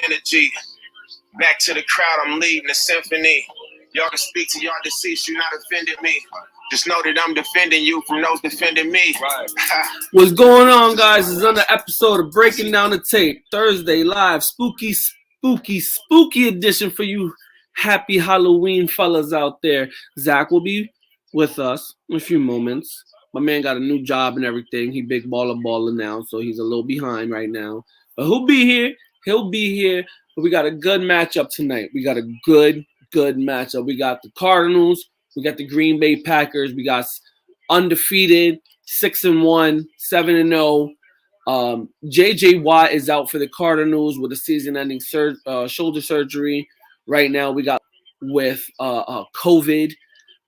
energy. Back to the crowd, I'm leading the symphony. Y'all can speak to y'all deceased, you not offended me. Just know that I'm defending you from those defending me. Right. What's going on, guys? It's another episode of Breaking Down the Tape. Thursday live, spooky edition for you happy Halloween fellas out there. Zach will be with us in a few moments. My man got a new job and everything. He big baller now, so he's a little behind right now. But he'll be here. But we got a good matchup tonight. We got a good matchup. We got the Cardinals. We got the Green Bay Packers. We got undefeated, 6-1, 7-0. J.J. Watt is out for the Cardinals with a season-ending shoulder surgery. Right now, we got with COVID.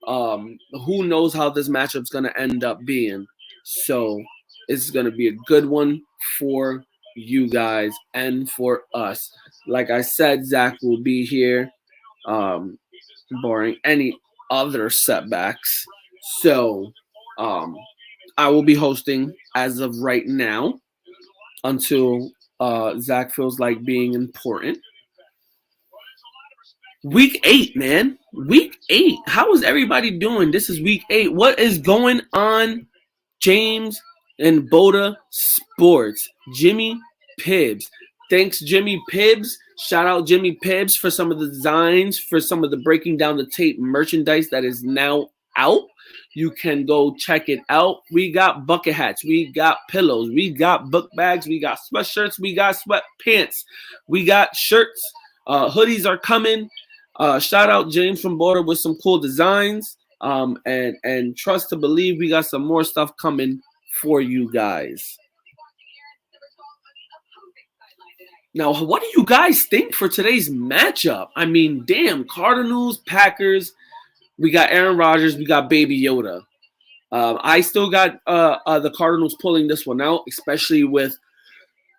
Who knows how this matchup's going to end up being. So it's going to be a good one for you guys and for us. Like I said, Zach will be here, barring any other setbacks. So I will be hosting as of right now until Zach feels like being important. Week 8, man. Week 8. How is everybody doing? This is week 8. What is going on, James and Boda Sports? Jimmy Pibbs. Thanks, Jimmy Pibbs. Shout out Jimmy Pibbs for some of the designs, for some of the Breaking Down the Tape merchandise that is now out. You can go check it out. We got bucket hats. We got pillows. We got book bags. We got sweatshirts. We got sweatpants. We got shirts. Hoodies are coming. Shout out James from Border with some cool designs. And trust to believe we got some more stuff coming for you guys. Now, what do you guys think for today's matchup? I mean, damn, Cardinals, Packers. We got Aaron Rodgers. We got Baby Yoda. I still got the Cardinals pulling this one out, especially with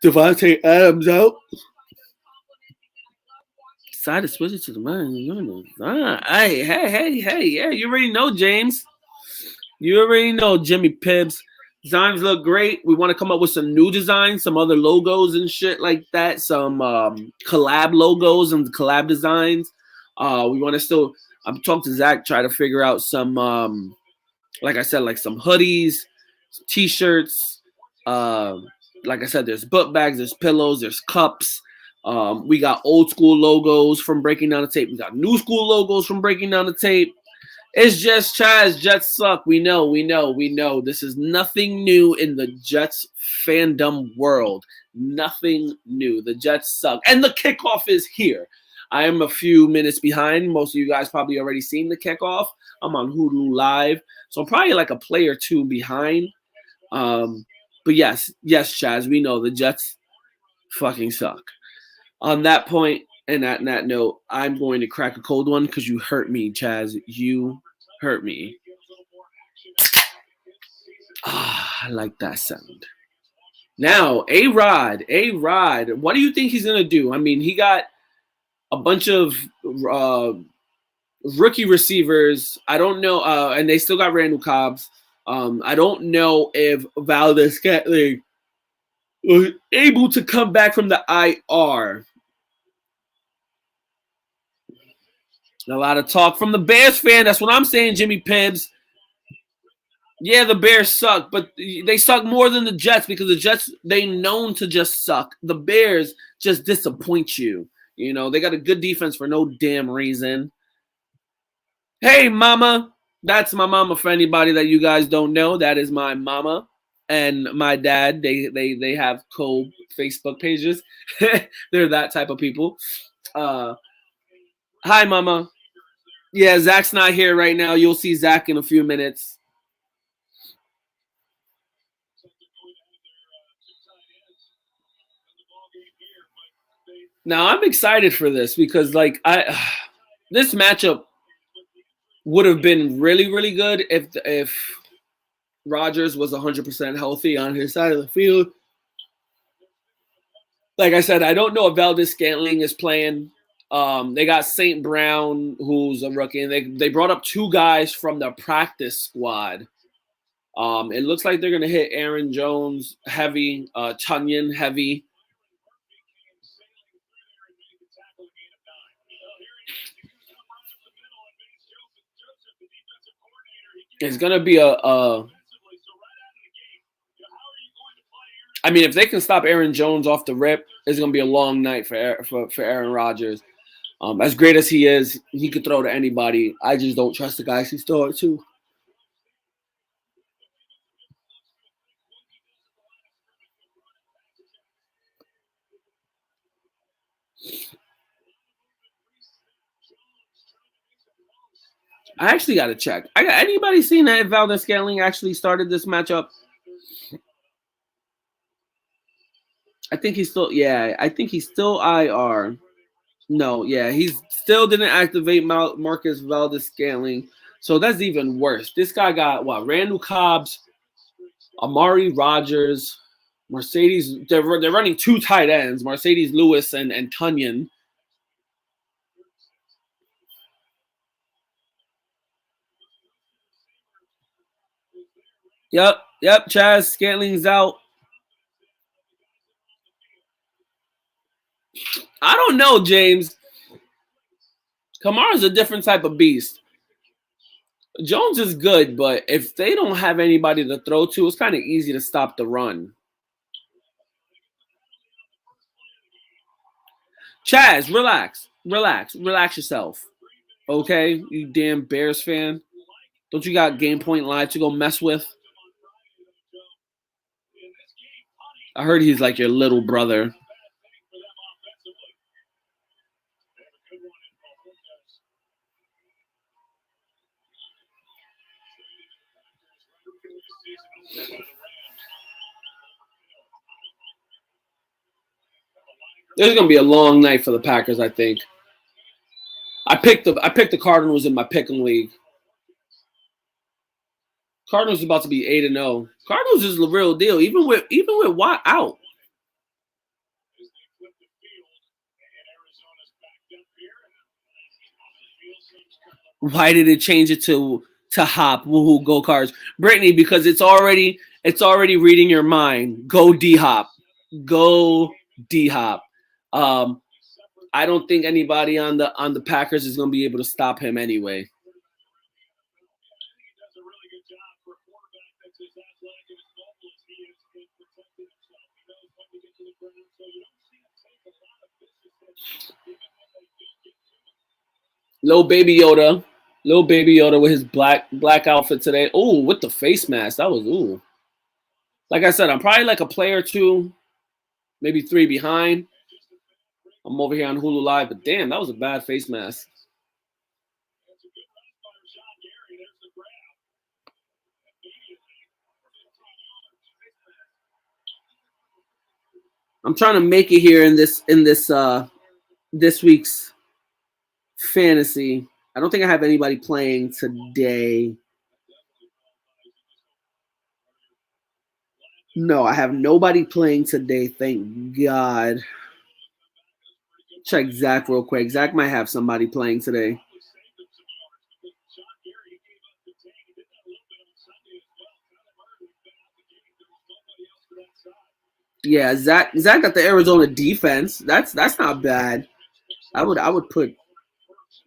Devontae Adams out. Decided to switch it to the man. Hey, yeah, you already know, James. You already know, Jimmy Pibbs. Designs look great. We want to come up with some new designs, some other logos and shit like that. Some collab logos and collab designs. We want to still. I'm talking to Zach, try to figure out some, like I said, like some hoodies, some t-shirts. Like I said, there's book bags, there's pillows, there's cups. We got old school logos from Breaking Down the Tape. We got new school logos from Breaking Down the Tape. It's just Chaz. Jets suck. We know. This is nothing new in the Jets fandom world. Nothing new. The Jets suck. And the kickoff is here. I am a few minutes behind. Most of you guys probably already seen the kickoff. I'm on Hulu Live. So I'm probably like a play or two behind. But yes, Chaz, we know the Jets fucking suck. On that point and at that note, I'm going to crack a cold one because you hurt me, Chaz. You hurt me. I like that sound. Now, A-Rod. What do you think he's going to do? I mean, he got a bunch of rookie receivers. I don't know. And they still got Randall Cobbs. I don't know if Valdez-Scantling was able to come back from the IR. A lot of talk from the Bears fan. That's what I'm saying, Jimmy Pibbs. Yeah, the Bears suck, but they suck more than the Jets because the Jets, they known to just suck. The Bears just disappoint you. You know, they got a good defense for no damn reason. Hey, mama. That's my mama for anybody that you guys don't know. That is my mama and my dad. They have co-Facebook pages. They're that type of people. Hi, mama. Yeah, Zach's not here right now. You'll see Zach in a few minutes. Now, I'm excited for this because, like, this matchup would have been really, really good if Rodgers was 100% healthy on his side of the field. Like I said, I don't know if Valdez-Scantling is playing. They got St. Brown, who's a rookie, and they brought up two guys from the practice squad. It looks like they're going to hit Aaron Jones heavy, Tunyon heavy. It's gonna be a I mean, if they can stop Aaron Jones off the rip, it's gonna be a long night for Aaron Rodgers. As great as he is, he could throw to anybody. I just don't trust the guys he's throwing to. I actually got to check. Anybody seen that Valdez Scantling actually started this matchup? I think he's still, I think he's still IR. No, he still didn't activate Marcus Valdez Scantling. So that's even worse. This guy got what? Randall Cobbs, Amari Rodgers, Mercedes. They're running two tight ends, Mercedes Lewis and Tunyon. Yep. Chaz Scantling's out. I don't know, James. Kamara's a different type of beast. Jones is good, but if they don't have anybody to throw to, it's kind of easy to stop the run. Chaz, relax yourself. Okay, you damn Bears fan. Don't you got Game Point Live to go mess with? I heard he's like your little brother. This is gonna be a long night for the Packers, I think. I picked the Cardinals in my pick'em league. Cardinals is about to be 8-0. Cardinals is the real deal, even with Watt out. Why did it change it to Hop? Woohoo, go Cards. Brittany, because it's already reading your mind. Go D Hop. Go D Hop. I don't think anybody on the Packers is gonna be able to stop him anyway. Little baby Yoda with his black outfit today. Oh, with the face mask. That was ooh. Like I said, I'm probably like a player 2, maybe 3 behind. I'm over here on Hulu Live, but damn, that was a bad face mask. I'm trying to make it here in this week's fantasy. I don't think I have anybody playing today. No, I have nobody playing today. Thank God. Check Zach real quick. Zach might have somebody playing today. Yeah, Zach got the Arizona defense. That's not bad. I would put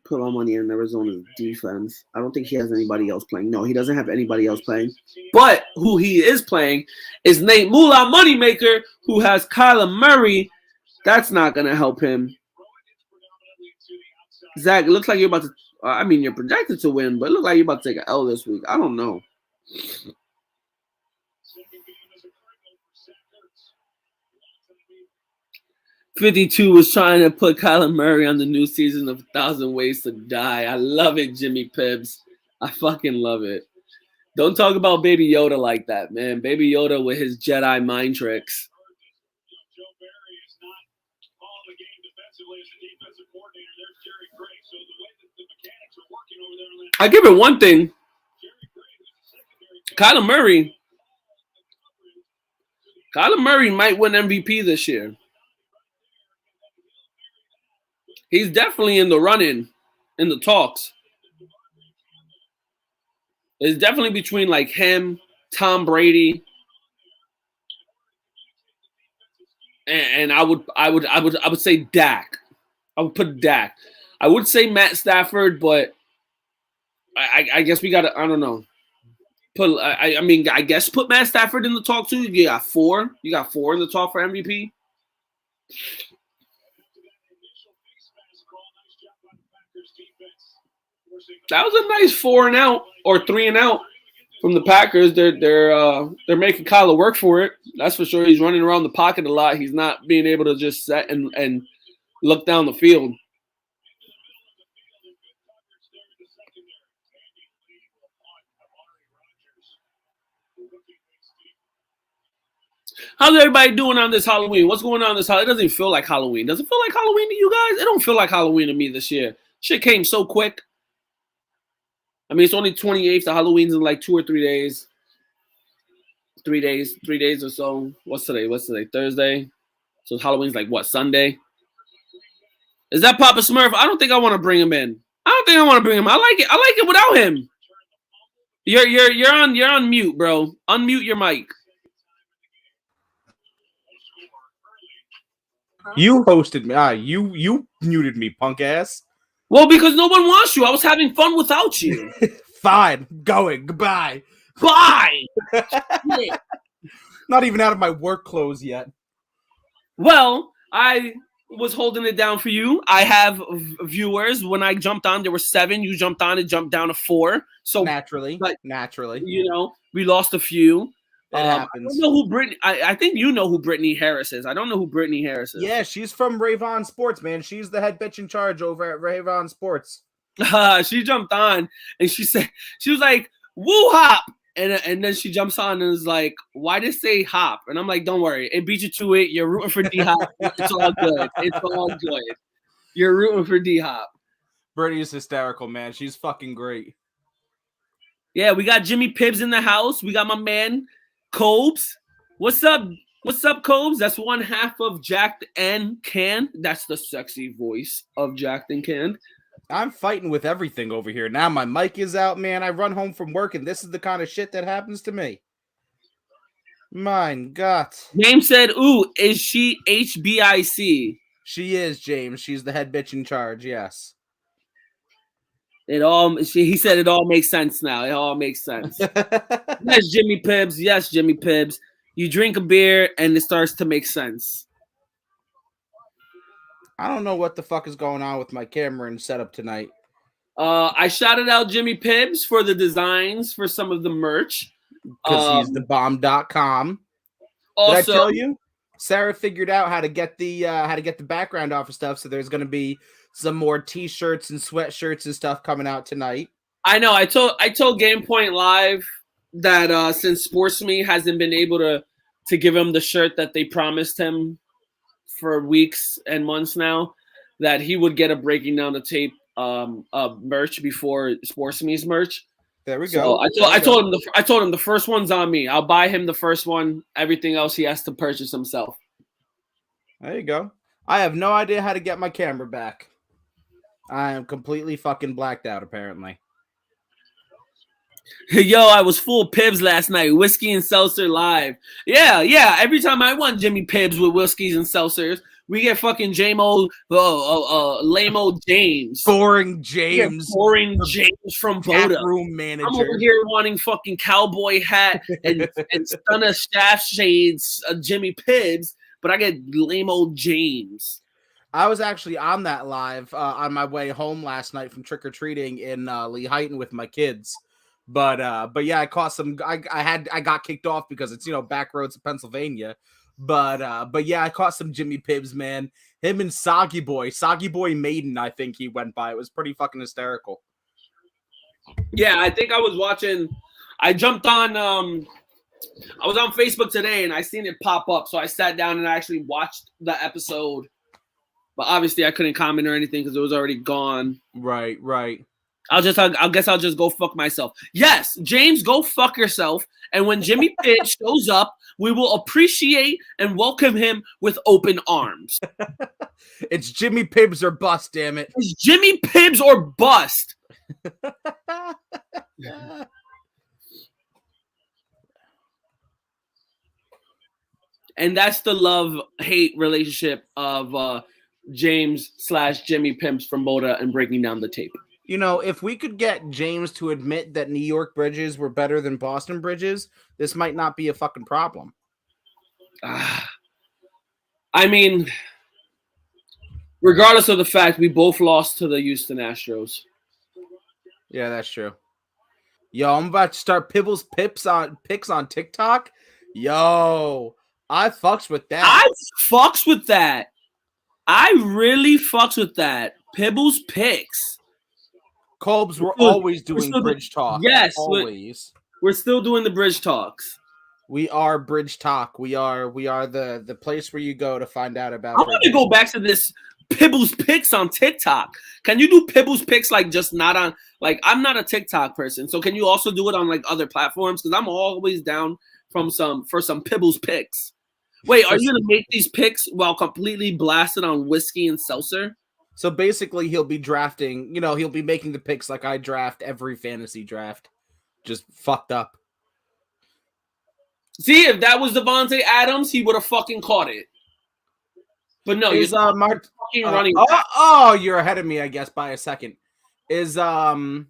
my money in Arizona's defense. I don't think he has anybody else playing. No, he doesn't have anybody else playing. But who he is playing is Nate Moolah Moneymaker, who has Kyler Murray. That's not gonna help him. Zach, it looks like you're about to. I mean, you're projected to win, but it looks like you're about to take an L this week. I don't know. $52 was trying to put Kyler Murray on the new season of 1,000 Ways to Die. I love it, Jimmy Pibbs. I fucking love it. Don't talk about Baby Yoda like that, man. Baby Yoda with his Jedi mind tricks. I give it one thing. Kyler Murray might win MVP this year. He's definitely in the running, in the talks. It's definitely between like him, Tom Brady, and I would say Dak. I would put Dak. I would say Matt Stafford, but I guess we got to. I don't know. Put I mean I guess put Matt Stafford in the talk too. You got 4. You got 4 in the talk for MVP. That was a nice 4 and out or 3 and out from the Packers. They're making Kyler work for it. That's for sure. He's running around the pocket a lot. He's not being able to just set and look down the field. How's everybody doing on this Halloween? What's going on this Halloween? It doesn't feel like Halloween. Does it feel like Halloween to you guys? It don't feel like Halloween to me this year. Shit came so quick. I mean, it's only 28th. The Halloween's in like 2 or 3 days. 3 days or so. What's today? Thursday. So Halloween's like what? Sunday. Is that Papa Smurf? I don't think I want to bring him in. I don't think I want to bring him. I like it without him. You're on mute, bro. Unmute your mic. You hosted me. You muted me, punk ass. Well, because no one wants you. I was having fun without you. Fine. Going. Goodbye. Bye. Not even out of my work clothes yet. Well, I was holding it down for you. I have viewers. When I jumped on, there were 7. You jumped on, it jumped down to 4. So naturally, you know, we lost a few. It happens. I don't know who Brittany. I think you know who Brittany Harris is. I don't know who Brittany Harris is. Yeah, she's from Ravon Sports, man. She's the head bitch in charge over at Ravon Sports. She jumped on and she was like, "Woo hop," and then she jumps on and is like, "Why did it say hop?" And I'm like, "Don't worry, it beat you to it. You're rooting for D Hop. It's all good. It's all good. You're rooting for D Hop." Brittany is hysterical, man. She's fucking great. Yeah, we got Jimmy Pibbs in the house. We got my man Cobes. What's up? What's up, Cobes? That's one half of Jacked and Canned. That's the sexy voice of Jacked and Canned. I'm fighting with everything over here. Now my mic is out, man. I run home from work, and this is the kind of shit that happens to me. Mein Gott. James said, "Ooh, is she HBIC?" She is, James. She's the head bitch in charge, yes. He said it all makes sense now. It all makes sense. Yes, Jimmy Pibbs. Yes, Jimmy Pibbs. You drink a beer and it starts to make sense. I don't know what the fuck is going on with my camera and setup tonight. I shouted out Jimmy Pibbs for the designs for some of the merch. Because he's the bomb.com. Also, did I tell you? Sarah figured out how to get the background off of stuff, so there's gonna be some more t-shirts and sweatshirts and stuff coming out tonight. I know. I told Game Point Live that since Sports Me hasn't been able to give him the shirt that they promised him for weeks and months now, that he would get a Breaking Down the Tape merch before Sports Me's merch. There we go. So I told him the first one's on me. I'll buy him the first one. Everything else he has to purchase himself. There you go. I have no idea how to get my camera back. I am completely fucking blacked out, apparently. Yo, I was full Pibbs last night. Whiskey and Seltzer live. Yeah. Every time I want Jimmy Pibbs with whiskeys and seltzers, we get fucking lame-o James. Boring James. Boring James from Boda. Room manager. I'm over here wanting fucking cowboy hat and stunner staff shades Jimmy Pibbs, but I get lame-o James. I was actually on that live on my way home last night from trick-or-treating in Lehighton with my kids. But yeah, I caught some. I got kicked off because it's back roads of Pennsylvania. But yeah, I caught some Jimmy Pibbs, man. Him and Soggy Boy Maiden, I think he went by. It was pretty fucking hysterical. Yeah, I think I was watching. I jumped on. I was on Facebook today and I seen it pop up, so I sat down and I actually watched the episode. But obviously, I couldn't comment or anything because it was already gone. Right. I guess I'll just go fuck myself. Yes, James, go fuck yourself. And when Jimmy Pibbs shows up, we will appreciate and welcome him with open arms. It's Jimmy Pibbs or bust, damn it. It's Jimmy Pibbs or bust. And that's the love-hate relationship of James / Jimmy Pibbs from Boda and Breaking Down the Tape. You know, if we could get James to admit that New York bridges were better than Boston bridges, this might not be a fucking problem. I mean, regardless of the fact, we both lost to the Houston Astros. Yeah, that's true. Yo, I'm about to start Pibbles picks on TikTok. Yo, I fucks with that. I fucks with that. I really fucks with that. Pibbles picks. Colbs, we're always doing still bridge talk. Yes, always. We're still doing the bridge talks. We are bridge talk. We are the place where you go to find out about. I want to go back to this Pibbles picks on TikTok. Can you do Pibbles picks like just not on like I'm not a TikTok person, so can you also do it on like other platforms? Because I'm always down for some Pibbles picks. Wait, are you gonna make these picks while completely blasted on whiskey and seltzer? So basically, he'll be drafting. You know, he'll be making the picks like I draft every fantasy draft, just fucked up. See, if that was Devontae Adams, he would have fucking caught it. But no, you're fucking running. You're ahead of me, I guess, by a second. Is MS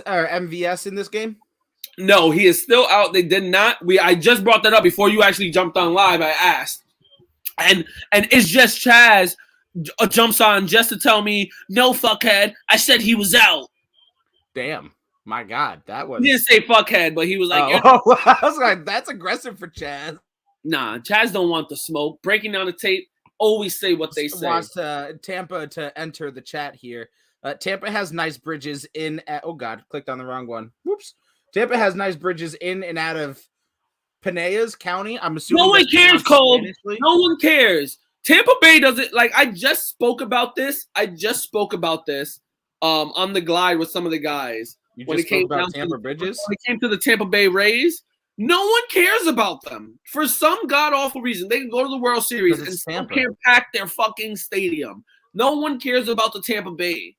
or MVS in this game? No, he is still out. They did not. I just brought that up before you actually jumped on live. I asked, and it's just Chaz jumps on just to tell me, no, fuckhead. I said he was out. Damn. My God, that was. He didn't say fuckhead, but he was like, I was like, that's aggressive for Chaz. Nah, Chaz don't want the smoke. Breaking down the tape, always say what they say. Wants Tampa to enter the chat here. Tampa has nice bridges in. Oh God, clicked on the wrong one. Whoops. Tampa has nice bridges in and out of Pinellas County. I'm assuming. No one cares, Cole. No one cares. Tampa Bay doesn't like. I just spoke about this. on the glide with some of the guys. You just spoke about Tampa bridges? When it came to the Tampa Bay Rays, no one cares about them. For some god-awful reason, they can go to the World Series and still can't pack their fucking stadium. No one cares about the Tampa Bay.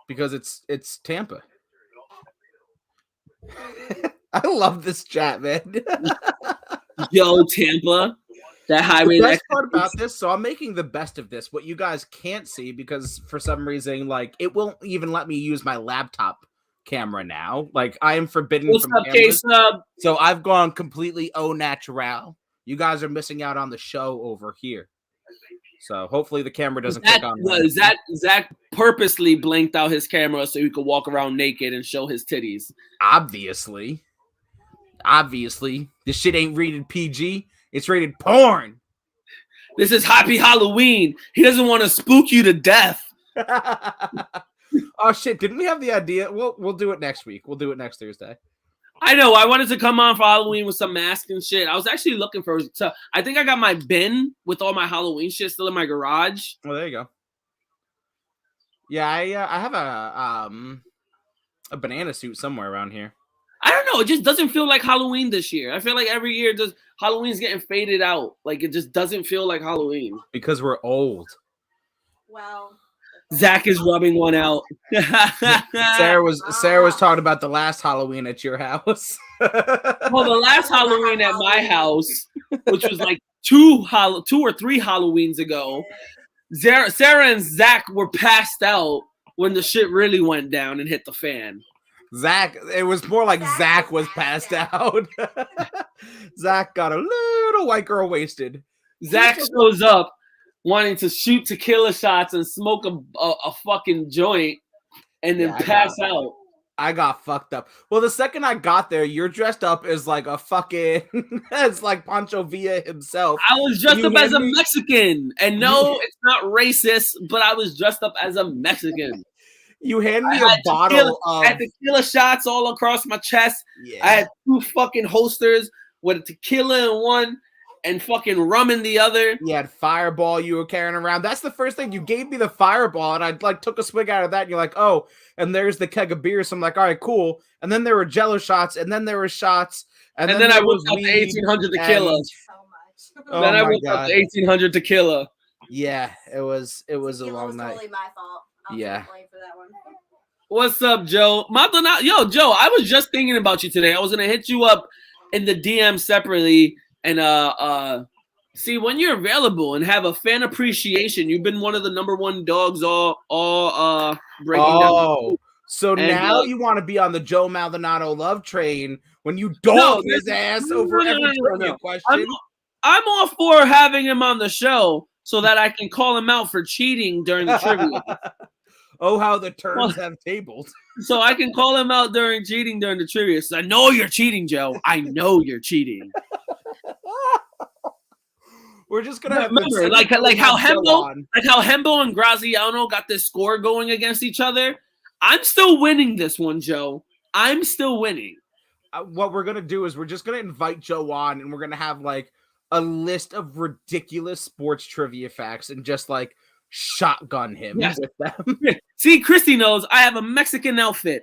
Because it's Tampa. I love this chat, man. Yo, Tampa. That highway. The best part about this, so I'm making the best of this. What you guys can't see, because for some reason, like it won't even let me use my laptop camera now. Like I am forbidden from cameras. So I've gone completely au natural. You guys are missing out on the show over here. So hopefully the camera doesn't click on that. Zach purposely blinked out his camera so he could walk around naked and show his titties. Obviously, this shit ain't rated PG. It's rated porn. This is Happy Halloween. He doesn't want to spook you to death. Oh shit! Didn't we have the idea? We'll do it next week. We'll do it next Thursday. I know. I wanted to come on for Halloween with some masks and shit. I was actually looking for. So I think I got my bin with all my Halloween shit still in my garage. Well, there you go. Yeah, I have a banana suit somewhere around here. I don't know. It just doesn't feel like Halloween this year. I feel like every year Halloween's getting faded out. Like it just doesn't feel like Halloween. Because we're old. Well, Zach is rubbing one out. Sarah was talking about the last Halloween at your house. Well, the last Halloween at my house, which was like 2 or 3 Halloweens ago, Sarah and Zach were passed out when the shit really went down and hit the fan. Zach, it was more like Zach was passed out. Zach got a little white girl wasted. Zach shows up wanting to shoot tequila shots and smoke a fucking joint and then pass out. I got fucked up. Well, the second I got there, you're dressed up as like a fucking, it's like Pancho Villa himself. I was dressed up as a Mexican. And no, it's not racist, but I was dressed up as a Mexican. You hand me a bottle I had tequila shots all across my chest. Yeah. I had 2 fucking holsters with a tequila in one and fucking rum in the other. You had Fireball you were carrying around. That's the first thing. You gave me the Fireball, and I like took a swig out of that, and you're like, oh, and there's the keg of beer. So I'm like, all right, cool. And then there were Jello shots, and then there were shots. And then I whipped out the 1800 tequila. So much. Then I whipped out the 1800 tequila. Yeah, it was a long night. Totally my fault. I'll yeah. for that one. What's up, Joe? Yo, Joe, I was just thinking about you today. I was gonna hit you up in the DM separately and See, when you're available and have a fan appreciation, you've been one of the number one dogs all breaking down. Oh, so And, now you want to be on the Joe Maldonado love train when you dog No, his ass over no, every trivia no. question. I'm all for having him on the show so that I can call him out for cheating during the trivia. Oh, how the turns have tabled. So I can call him out during cheating during the trivia. So I know you're cheating, Joe. I know you're cheating. We're just gonna have Remember, like how Hembo and Graziano got this score going against each other. I'm still winning this one, Joe. I'm still winning. What we're gonna do is we're just gonna invite Joe on, and we're gonna have like a list of ridiculous sports trivia facts, and just like shotgun him with them. See, Christy knows I have a Mexican outfit,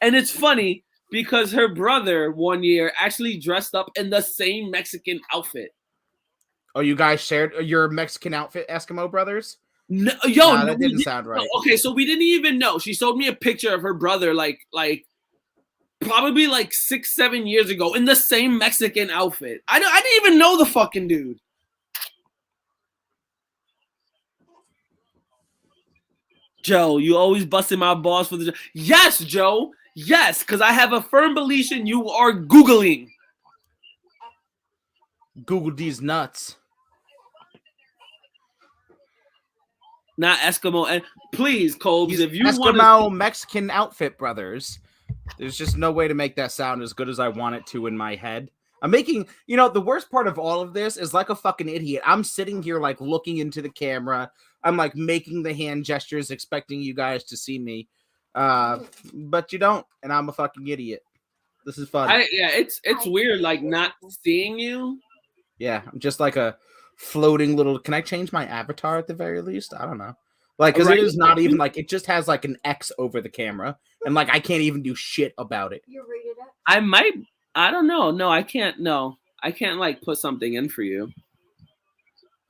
and it's funny because her brother one year actually dressed up in the same Mexican outfit. Oh, you guys shared your Mexican outfit, Eskimo Brothers? No, that didn't sound right. Okay, so we didn't even know. She showed me a picture of her brother, like probably like 6-7 years ago, in the same Mexican outfit. I didn't even know the fucking dude. Joe, you always busting my balls for the. Yes, Joe. Yes, because I have a firm belief in you are Googling. Google these nuts. Not Eskimo. And please, Colbs, if you Eskimo Mexican outfit brothers. There's just no way to make that sound as good as I want it to in my head. I'm making, the worst part of all of this is like a fucking idiot. I'm sitting here like looking into the camera. I'm like making the hand gestures, expecting you guys to see me. But you don't, and I'm a fucking idiot. This is fun. It's weird, like not seeing you. Yeah, I'm just like a floating little. Can I change my avatar at the very least? I don't know. Like, because it is not even like it just has like an X over the camera, and like I can't even do shit about it. You rated it? I might. I don't know. No, I can't. No, I can't like put something in for you.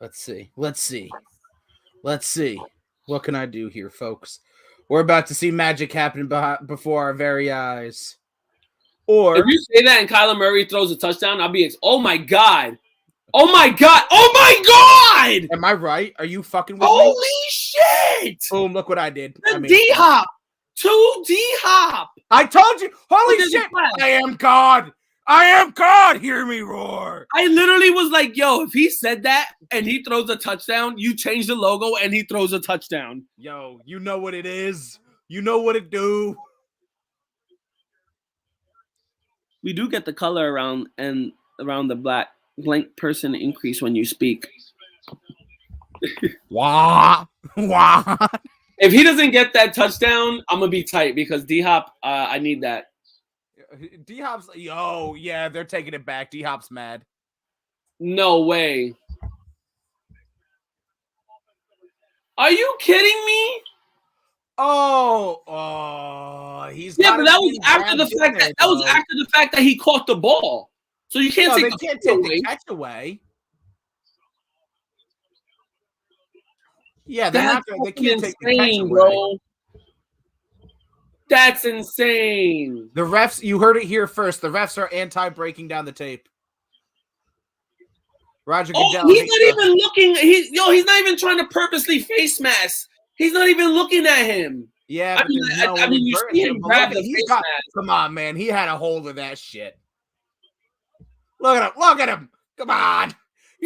Let's see. What can I do here, folks? We're about to see magic happen before our very eyes. Or if you say that and Kyler Murray throws a touchdown, I'll be. Oh my god. Oh my god! Oh my god! Am I right? Are you fucking with Holy me? shit! Boom, look what I did. D-Hop! 2 D-Hop! I told you! Holy shit! I am God! I am God! Hear me roar! I literally was like, yo, if he said that and he throws a touchdown, you change the logo and he throws a touchdown. Yo, you know what it is. You know what it do. We do get the color around the blank person increase when you speak. Wah. If he doesn't get that touchdown, I'm gonna be tight because D-Hop, I need that. D-Hop's yeah, they're taking it back. D-Hop's mad. No way. Are you kidding me? He's but that was after the fact that was after the fact that he caught the ball. So you can't take the catch away. Yeah, they can't take the catch away, bro. That's insane. The refs, you heard it here first. The refs are anti-breaking down the tape. Roger Goodell. He's not even looking. He's not even trying to purposely face mask. He's not even looking at him. Yeah, I mean, you see him grab the face mask. Come on, man. He had a hold of that shit. Look at him. Come on.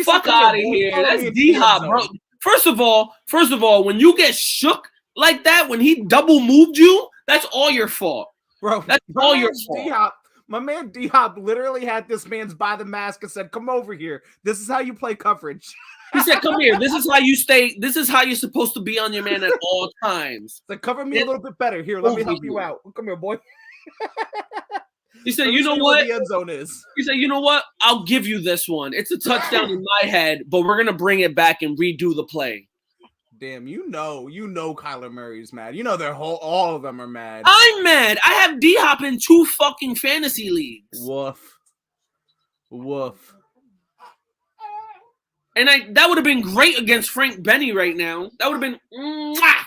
Fuck out of here. That's D-Hop, bro. First of all, when you get shook like that, when he double moved you, that's all your fault. Bro, that's all your fault. D-Hop, my man D-Hop literally had this man's by the mask and said, come over here. This is how you play coverage. He said, come here. This is how you stay. This is how you're supposed to be on your man at all times. So cover me a little bit better. Here, let me help you out. Come here, boy. He said, you know what? The end zone is. He said, you know what? I'll give you this one. It's a touchdown in my head, but we're going to bring it back and redo the play. Damn, you know Kyler Murray's mad. You know all of them are mad. I'm mad. I have D-Hop in 2 fucking fantasy leagues. Woof. And that would have been great against Frank Benny right now. That would have been mwah!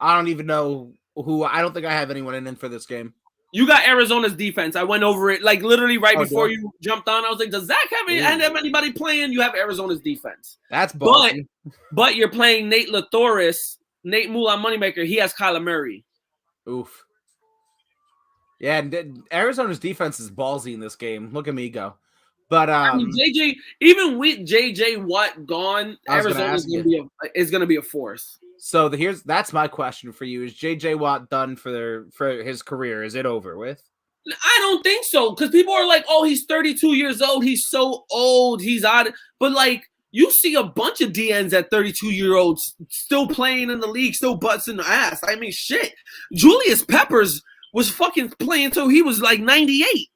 I don't even know who. I don't think I have anyone in for this game. You got Arizona's defense. I went over it like literally right Oh, before do I? you jumped on. I was like, does Zach have anybody playing? You have Arizona's defense. That's ballsy. But you're playing Nate Lathoris, Nate Mulan Moneymaker. He has Kyler Murray. Oof. Yeah, Arizona's defense is ballsy in this game. Look at me go. But I mean, JJ, even with JJ Watt gone, Arizona is going to be a force. So that's my question for you: is JJ Watt done for his career? Is it over with? I don't think so, because people are like, "Oh, he's 32 years old. He's so old. He's out." But like, you see a bunch of DNs at 32-year-olds still playing in the league, still butts in the ass. I mean, shit. Julius Peppers was fucking playing till he was like 98.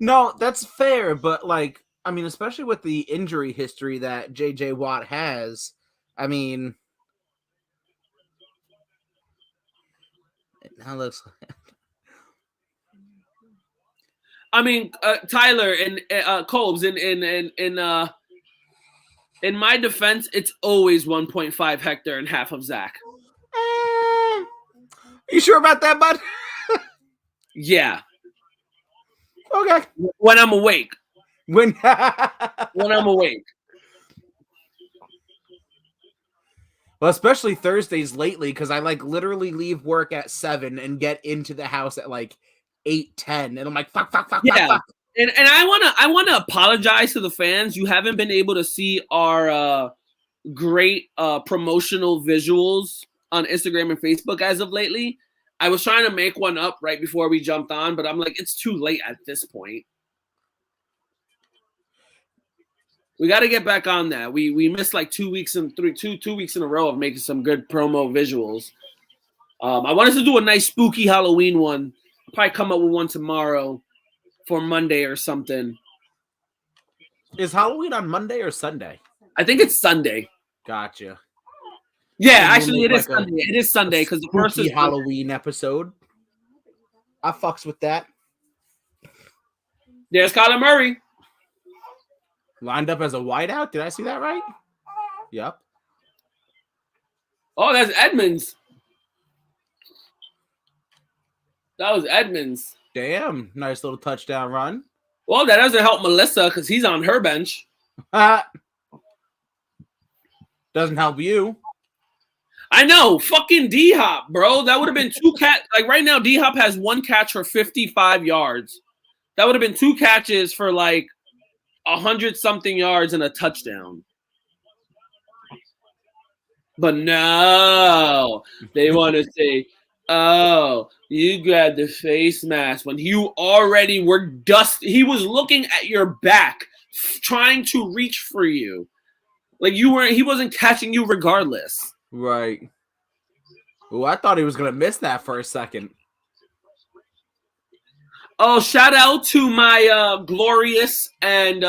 No, that's fair, but like, I mean, especially with the injury history that JJ Watt has, I mean, it now looks like. I mean, Tyler and Colbs in my defense, it's always 1.5 Hector and half of Zach. You sure about that, bud? Yeah. Okay. When I'm awake. When I'm awake. Well, especially Thursdays lately, because I like literally leave work at 7 and get into the house at like 8:10, and I'm like, fuck. Yeah. And I wanna apologize to the fans. You haven't been able to see our great promotional visuals on Instagram and Facebook as of lately. I was trying to make one up right before we jumped on, but I'm like, it's too late at this point. We got to get back on that. We missed like 2 weeks in 2 weeks in a row of making some good promo visuals. I wanted to do a nice spooky Halloween one. Probably come up with one tomorrow for Monday or something. Is Halloween on Monday or Sunday? I think it's Sunday. Gotcha. Yeah, actually, it is Sunday. It is Sunday because the first is Halloween episode. I fucks with that. There's Kyler Murray. Lined up as a wideout. Did I see that right? Yep. Oh, that's Edmonds. That was Edmonds. Damn. Nice little touchdown run. Well, that doesn't help Melissa because he's on her bench. Doesn't help you. I know. Fucking D-Hop, bro. That would have been two like right now, D-Hop has one catch for 55 yards. That would have been two catches for like 100-something yards and a touchdown. But no, they want to say, oh, you grabbed the face mask when you already were dusty. He was looking at your back, trying to reach for you. Like he wasn't catching you regardless. Right. Oh, I thought he was going to miss that for a second. Oh, shout out to my glorious and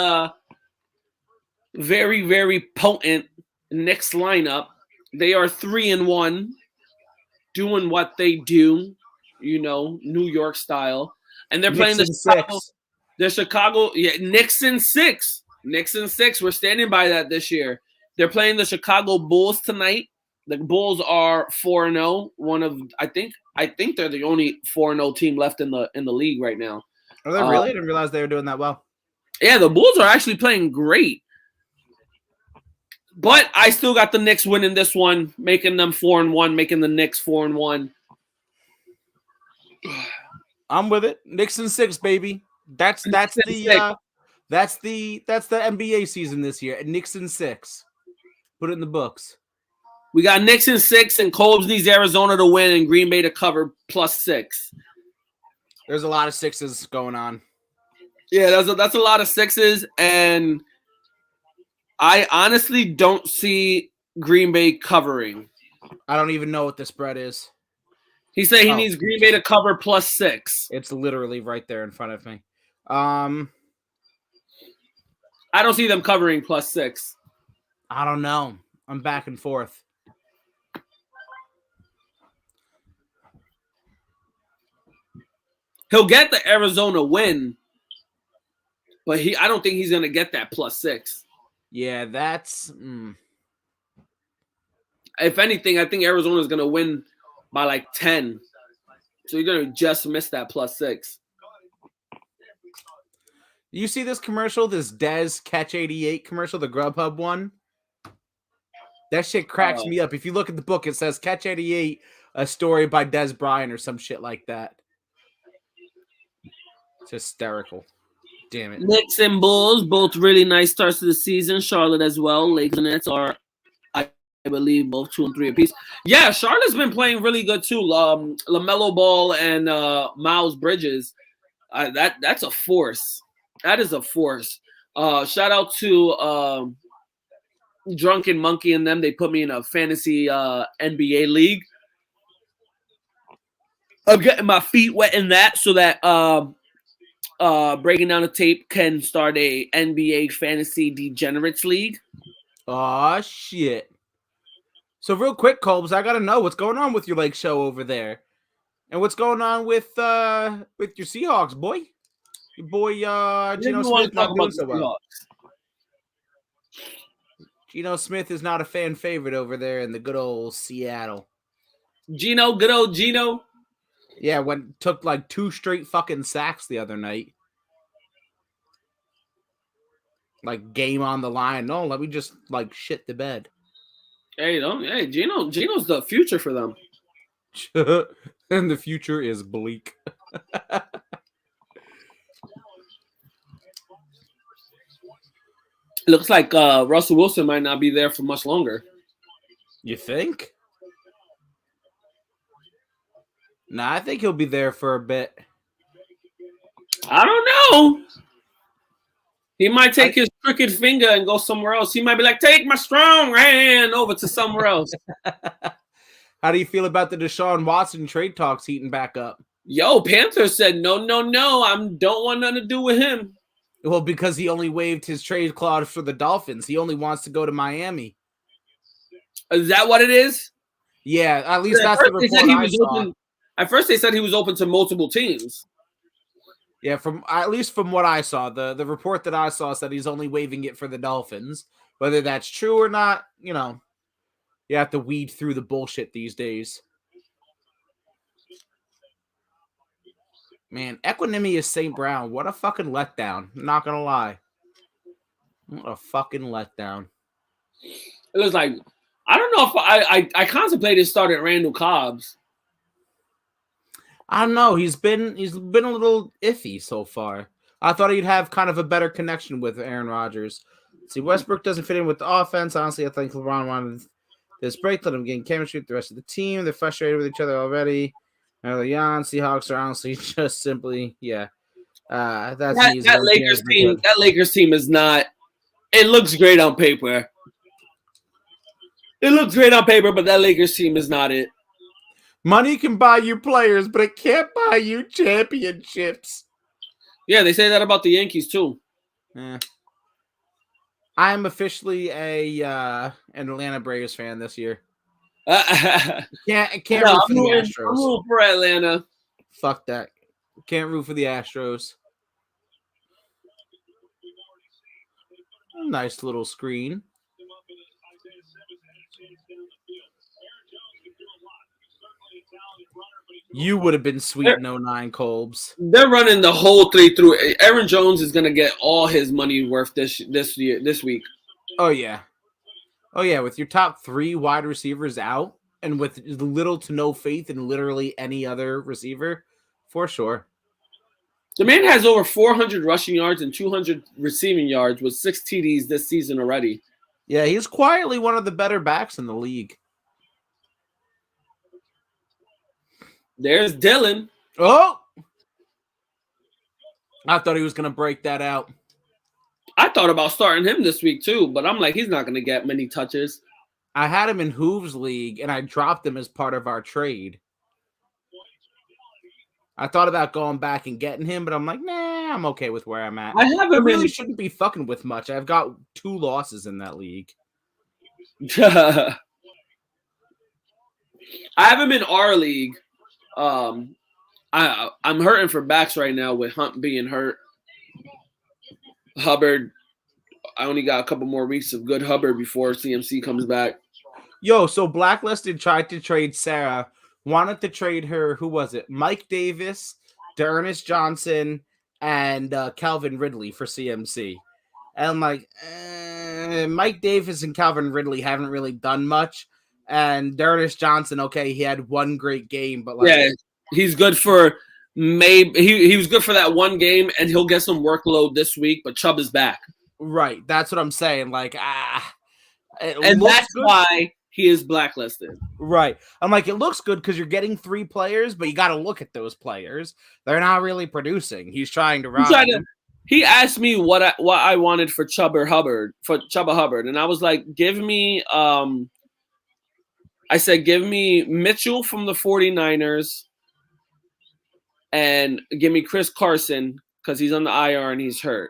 very, very potent Knicks lineup. They are 3-1, doing what they do, New York style. And they're playing the Chicago, Knicks in 6. Knicks in 6. We're standing by that this year. They're playing the Chicago Bulls tonight. The Bulls are 4-0. One of I think they're the only 4-0 team left in the league right now. Are they really? I didn't realize they were doing that well. Yeah, the Bulls are actually playing great. But I still got the Knicks winning this one, making them 4-1, making the Knicks 4-1. I'm with it. Knicks in 6, baby. That's the NBA season this year. Knicks in 6. Put it in the books. We got Knicks in 6, and Colbs needs Arizona to win and Green Bay to cover +6. There's a lot of 6s going on. Yeah, that's a lot of 6s, and I honestly don't see Green Bay covering. I don't even know what the spread is. He said he needs Green Bay to cover +6. It's literally right there in front of me. I don't see them covering +6. I don't know. I'm back and forth. He'll get the Arizona win, but I don't think he's going to get that +6. Yeah, that's... If anything, I think Arizona is going to win by like 10. So you're gonna just miss that +6. You see this commercial, this Dez Catch 88 commercial, the Grubhub one? That shit cracks me up. If you look at the book, it says Catch 88, a story by Des Bryant or some shit like that. It's hysterical. Damn it. Knicks and Bulls, both really nice starts to the season. Charlotte as well. Lakers and Nets are, I believe, both 2 and 3 apiece. Yeah, Charlotte's been playing really good too. LaMelo Ball and Miles Bridges. That's a force. That is a force. Shout out to Drunken Monkey and them. They put me in a fantasy NBA league. I'm getting my feet wet in that so that Breaking Down the Tape can start a NBA Fantasy Degenerates League. Oh shit. So real quick, Colbs, I gotta know what's going on with your Lake Show over there. And what's going on with your Seahawks, boy? Your boy Geno Smith not doing so well. Geno Smith is not a fan favorite over there in the good old Seattle. Good old Geno. Yeah, took like 2 straight fucking sacks the other night. Like game on the line. No, let me just like shit the bed. Hey, Geno's the future for them. And the future is bleak. Looks like Russell Wilson might not be there for much longer. You think? Nah, I think he'll be there for a bit. I don't know. He might take his crooked finger and go somewhere else. He might be like, take my strong hand over to somewhere else. How do you feel about the Deshaun Watson trade talks heating back up? Yo, Panthers said, no. I don't want nothing to do with him. Well, because he only waived his trade clause for the Dolphins. He only wants to go to Miami. Is that what it is? Yeah, at least that's the report I saw. At first, they said he was open to multiple teams. Yeah, at least from what I saw, the report that I saw said he's only waiving it for the Dolphins. Whether that's true or not, you have to weed through the bullshit these days. Man, Equanimous St. Brown, what a fucking letdown. I'm not gonna lie. What a fucking letdown. It was like, I don't know if I contemplated starting Randall Cobbs. I don't know. He's been a little iffy so far. I thought he'd have kind of a better connection with Aaron Rodgers. See, Westbrook doesn't fit in with the offense. Honestly, I think LeBron wanted this break, let him gain chemistry with the rest of the team. They're frustrated with each other already. Early on, Seahawks are honestly just simply, that Lakers team is not. It looks great on paper. But that Lakers team is not it. Money can buy you players, but it can't buy you championships. Yeah, they say that about the Yankees too. I am officially an Atlanta Braves fan this year. Can't root for the Astros. I'm rooting for Atlanta. Fuck that. Can't root for the Astros. Nice little screen. You would have been sweet in 09, Colbs. They're running the whole 3 through. Aaron Jones is gonna get all his money worth this week. Oh yeah. With your top 3 wide receivers out and with little to no faith in literally any other receiver, for sure. The man has over 400 rushing yards and 200 receiving yards with 6 TDs this season already. Yeah, he's quietly one of the better backs in the league. There's Dylan. Oh! I thought he was going to break that out. I thought about starting him this week too, but I'm like, he's not going to get many touches. I had him in Hooves League, and I dropped him as part of our trade. I thought about going back and getting him, but I'm like, nah, I'm okay with where I'm at. I really shouldn't be fucking with much. I've got 2 losses in that league. I have him in our league. I'm hurting for backs right now with Hunt being hurt. Hubbard, I only got a couple more weeks of good Hubbard before CMC comes back. Yo, so Blacklisted tried to trade Sarah wanted to trade her. Who was it? Mike Davis, D'Ernest Johnson, and Calvin Ridley for CMC. And I'm like, Mike Davis and Calvin Ridley haven't really done much. And D'Ernest Johnson, okay, he had one great game, but like, Yeah, he's good for maybe he was good for that one game, and he'll get some workload this week. But Chubb is back, right? That's what I'm saying. Like, and that's good. why he is blacklisted. Right. I'm like, it looks good because you're getting 3 players, but you got to look at those players. They're not really producing. He's trying to run. He asked me what I wanted for Chuba Hubbard, and I was like, give me I said, give me Mitchell from the 49ers and give me Chris Carson because he's on the IR and he's hurt.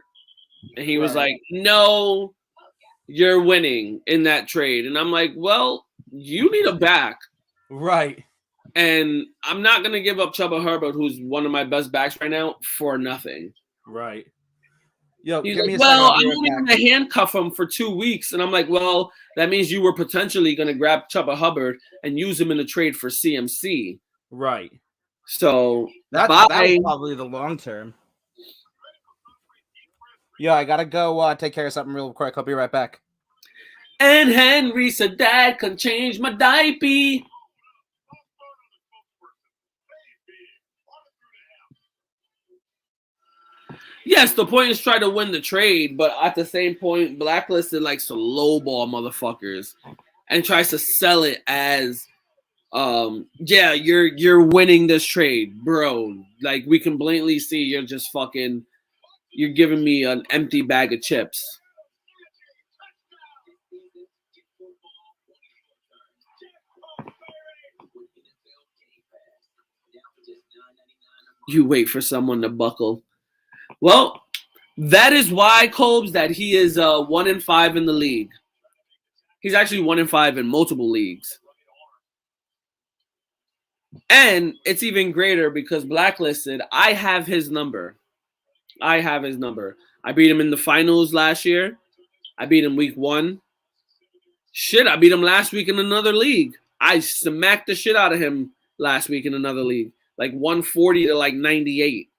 And he was like, no, you're winning in that trade. And I'm like, well, you need a back. Right. And I'm not going to give up Chuba Hubbard, who's one of my best backs right now, for nothing. Right. Yo, He's give like, me a well, second. I'm only going to handcuff him for 2 weeks. And I'm like, well, that means you were potentially going to grab Chuba Hubbard and use him in a trade for CMC. Right. So that was probably the long term. Yeah, I got to go take care of something real quick. I'll be right back. And Henry said, Dad can change my diaper. Yes, the point is try to win the trade, but at the same point, Blacklisted likes to lowball motherfuckers and tries to sell it as, yeah, you're winning this trade, bro. Like, we can blatantly see you're just fucking, you're giving me an empty bag of chips. You wait for someone to buckle. Well, that is why, Colbs, that he is 1-5 in the league. He's actually 1-5 in multiple leagues. And it's even greater because Blacklisted, I have his number. I beat him in the finals last year. I beat him week 1. Shit, I beat him last week in another league. I smacked the shit out of him last week in another league. Like 140 to like 98.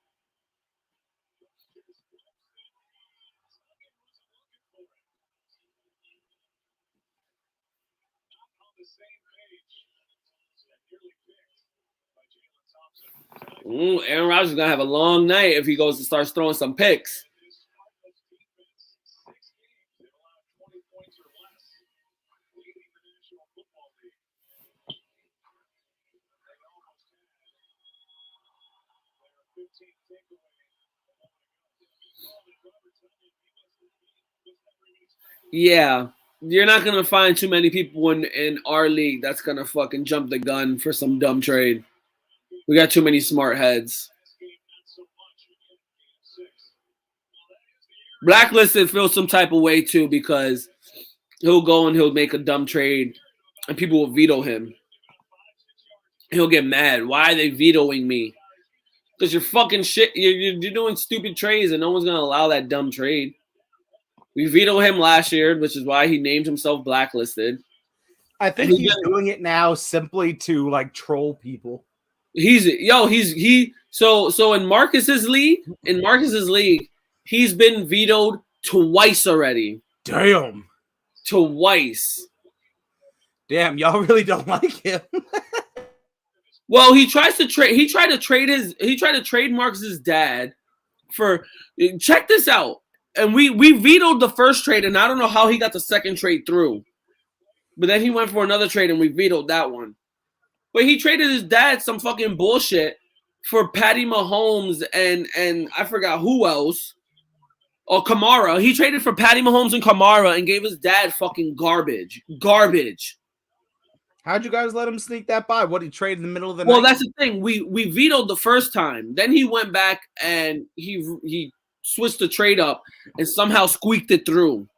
Aaron Rodgers is going to have a long night if he goes to start throwing some picks. Yeah, you're not going to find too many people in our league that's going to fucking jump the gun for some dumb trade. We got too many smart heads. Blacklisted feels some type of way too because he'll go and he'll make a dumb trade and people will veto him. He'll get mad. Why are they vetoing me? Because you're fucking shit. You're doing stupid trades and no one's going to allow that dumb trade. We vetoed him last year, which is why he named himself Blacklisted. I think he's doing it now simply to like troll people. So in Marcus's league, he's been vetoed twice already. Damn. Twice. Damn, y'all really don't like him. Well, he tried to trade Marcus's dad for, check this out. And we vetoed the first trade, and I don't know how he got the second trade through. But then he went for another trade, and we vetoed that one. But he traded his dad some fucking bullshit for Patty Mahomes and I forgot who else. Or Kamara. He traded for Patty Mahomes and Kamara and gave his dad fucking garbage. Garbage. How'd you guys let him sneak that by? What, he traded in the middle of the night? Well, that's the thing. We vetoed the first time. Then he went back and he switched the trade up and somehow squeaked it through.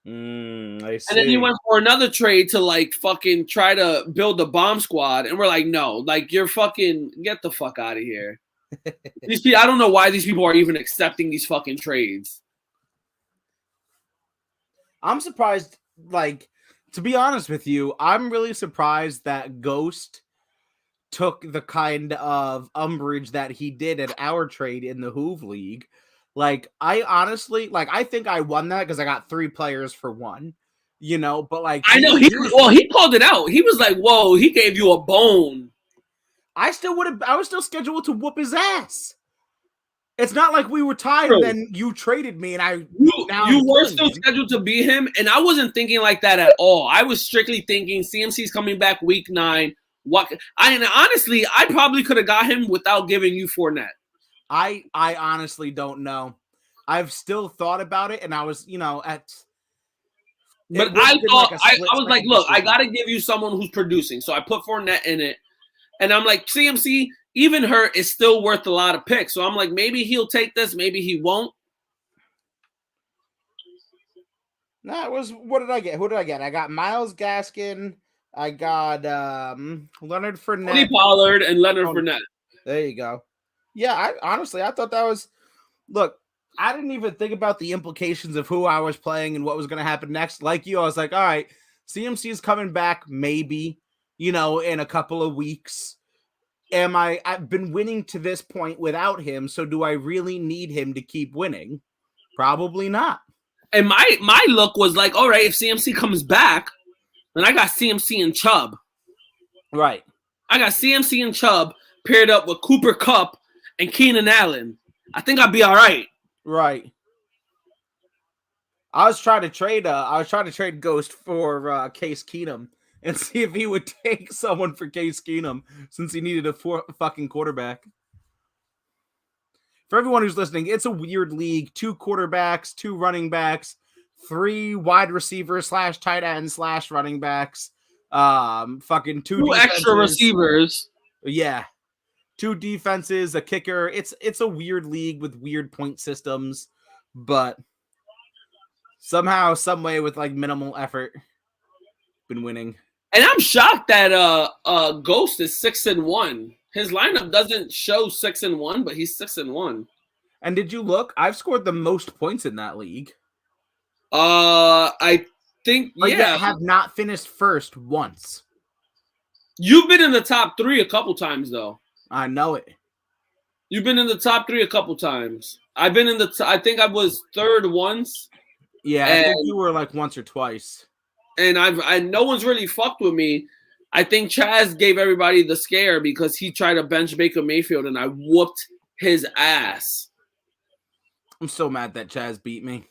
I see. And then he went for another trade to like fucking try to build the bomb squad. And we're like, no, like you're fucking get the fuck out of here. These people, I don't know why these people are even accepting these fucking trades. I'm surprised, like, to be honest with you, I'm really surprised that Ghost took the kind of umbrage that he did at our trade in the Hoove League. Like, I honestly, like, I think I won that because I got 3 players for 1, you know, but like, I know he called it out. He was like, "Whoa," he gave you a bone. I was still scheduled to whoop his ass. It's not like we were tied True. and then you traded me and you were still scheduled to beat him, and I wasn't thinking like that at all. I was strictly thinking CMC's coming back week 9. Honestly, I probably could have got him without giving you Fournette. I honestly don't know. I've still thought about it, and I was, you know, But I thought I was like, look, I gotta give you someone who's producing. So I put Fournette in it. And I'm like, CMC, even hurt, is still worth a lot of picks. So I'm like, maybe he'll take this, maybe he won't. No, it was, what did I get? Who did I get? I got Myles Gaskin. I got Leonard Fournette. Tony Pollard and Leonard Fournette. There you go. Yeah, I thought that was, look, I didn't even think about the implications of who I was playing and what was going to happen next. Like you, I was like, all right, CMC is coming back maybe, you know, in a couple of weeks. I've been winning to this point without him, so do I really need him to keep winning? Probably not. And my look was like, all right, if CMC comes back, then I got CMC and Chubb. Right. I got CMC and Chubb paired up with Cooper Kupp and Keenan Allen. I think I'd be all right. Right. I was trying to trade Ghost for Case Keenum and see if he would take someone for Case Keenum since he needed a fucking quarterback. For everyone who's listening, it's a weird league. 2 quarterbacks, 2 running backs, 3 wide receivers / tight ends / running backs. Fucking 2 extra receivers. Yeah. 2 defenses, a kicker. It's a weird league with weird point systems, but somehow, some way, with like minimal effort, been winning. And I'm shocked that Ghost is 6-1. His lineup doesn't show 6-1, but he's 6-1. And did you look? I've scored the most points in that league. I think I have not finished first once. You've been in the top 3 a couple times, though. I know it. You've been in the top 3 a couple times. I've been in I think I was 3rd once. Yeah, I think you were like once or twice. And no one's really fucked with me. I think Chaz gave everybody the scare because he tried to bench Baker Mayfield, and I whooped his ass. I'm so mad that Chaz beat me.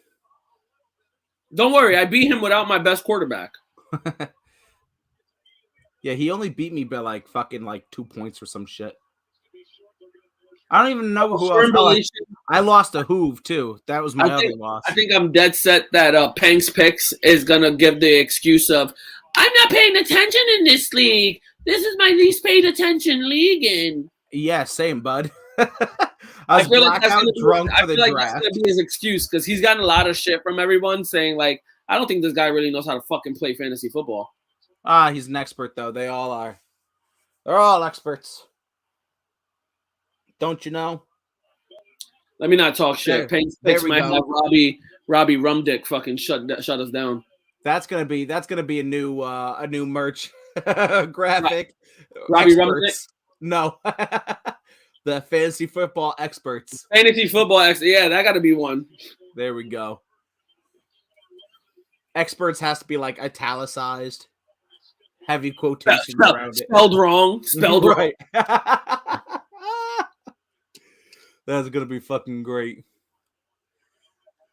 Don't worry, I beat him without my best quarterback. Yeah, he only beat me by like fucking like 2 points or some shit. I don't even know who else. I lost a Hoove too. That was my other loss. I think I'm dead set that Pank's Picks is gonna give the excuse of, I'm not paying attention in this league. This is my least paid attention league in. Yeah, same, bud. I feel like that's gonna be his excuse because he's gotten a lot of shit from everyone saying like, I don't think this guy really knows how to fucking play fantasy football. He's an expert though. They all are. They're all experts. Don't you know? Let me not talk shit. Pank's Picks might have Robbie Rumdick fucking shut us down. That's gonna be a new merch graphic. Robbie Rumdick? No. The fantasy football experts. Fantasy football experts. Yeah, that got to be one. There we go. Experts has to be like italicized. Heavy quotation around it. Spelled wrong. Spelled right. That's gonna be fucking great.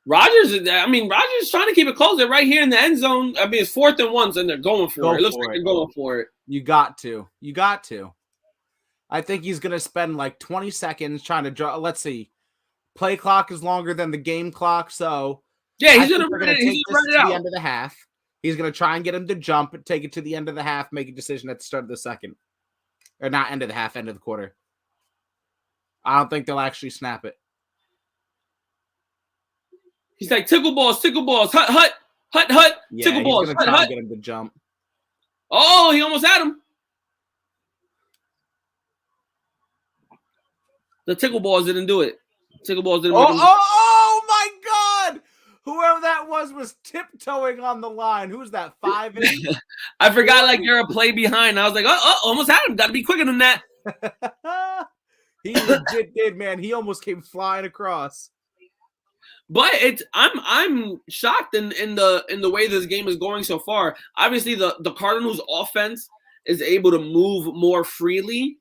Rodgers is trying to keep it close. They're right here in the end zone. I mean, it's 4th and 1, and they're going for it. It looks like they're going for it. You got to. I think he's gonna spend like 20 seconds trying to draw. Let's see. Play clock is longer than the game clock, so yeah, he's gonna take this to the end of the half. He's gonna try and get him to jump, take it to the end of the half, make a decision at the start of the second, or not end of the half, end of the quarter. I don't think they'll actually snap it. He's like, tickle balls, hut, Yeah, tickle balls, he's gonna try and get him to jump. Oh, he almost had him. The tickle balls didn't do it. Tickle balls didn't. Oh my God! Whoever that was tiptoeing on the line. Who's that? 5'8"? I forgot like you're a play behind. I was like, almost had him. Got to be quicker than that. He legit did, man. He almost came flying across. But I'm shocked in the way this game is going so far. Obviously, the Cardinals' offense is able to move more freely,